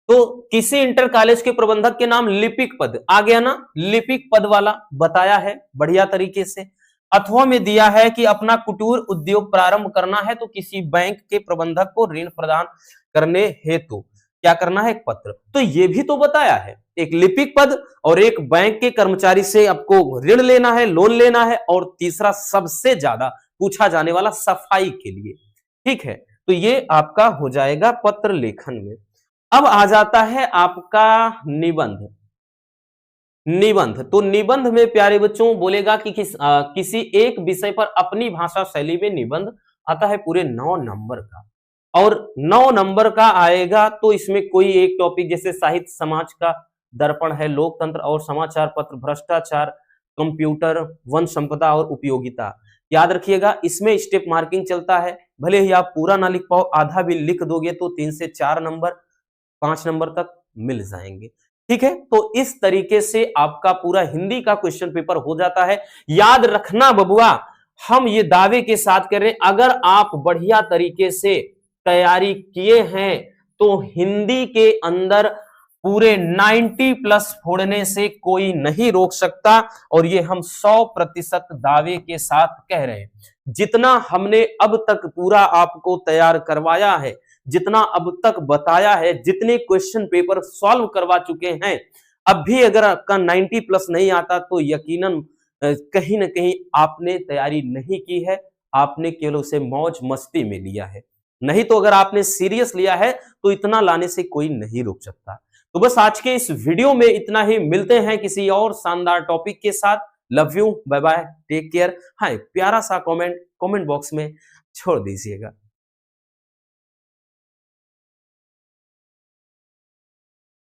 तो किसी इंटर कॉलेज के प्रबंधक के नाम लिपिक पद, आ गया ना, लिपिक पद वाला बताया है बढ़िया तरीके से। अथवा में दिया है कि अपना कुटीर उद्योग प्रारंभ करना है, तो किसी बैंक के प्रबंधक को ऋण प्रदान करने हेतु क्या करना है? एक पत्र। तो ये भी तो बताया है, एक लिपिक पद और एक बैंक के कर्मचारी से आपको ऋण लेना है, लोन लेना है, और तीसरा सबसे ज्यादा पूछा जाने वाला सफाई के लिए, ठीक है। तो ये आपका हो जाएगा पत्र लेखन में। अब आ जाता है आपका निबंध। निबंध, तो निबंध में प्यारे बच्चों बोलेगा कि किसी एक विषय पर अपनी भाषा शैली में निबंध आता है पूरे 9 नंबर का, और 9 नंबर का आएगा। तो इसमें कोई एक टॉपिक, जैसे साहित्य समाज का दर्पण है, लोकतंत्र और समाचार पत्र, भ्रष्टाचार, कंप्यूटर, वन संपदा और उपयोगिता, याद रखिएगा। इसमें स्टेप मार्किंग चलता है, भले ही आप पूरा ना लिख पाओ, आधा भी लिख दोगे तो 3 से 4 नंबर, 5 नंबर तक मिल जाएंगे, ठीक है। तो इस तरीके से आपका पूरा हिंदी का क्वेश्चन पेपर हो जाता है। याद रखना बबुआ, हम ये दावे के साथ कर रहे हैं, अगर आप बढ़िया तरीके से तैयारी किए हैं तो हिंदी के अंदर पूरे 90+ फोड़ने से कोई नहीं रोक सकता। और ये हम 100% दावे के साथ कह रहे हैं। जितना हमने अब तक पूरा आपको तैयार करवाया है, जितना अब तक बताया है, जितने क्वेश्चन पेपर सॉल्व करवा चुके हैं, अब भी अगर आपका 90+ नहीं आता तो यकीनन कहीं ना कहीं आपने तैयारी नहीं की है, आपने केवल उसे मौज मस्ती में लिया है। नहीं तो अगर आपने सीरियस लिया है तो इतना लाने से कोई नहीं रोक सकता। तो बस आज के इस वीडियो में इतना ही, मिलते हैं किसी और शानदार टॉपिक के साथ। Love you, bye bye, take care. हाँ, प्यारा सा कमेंट बॉक्स में छोड़ दीजिएगा।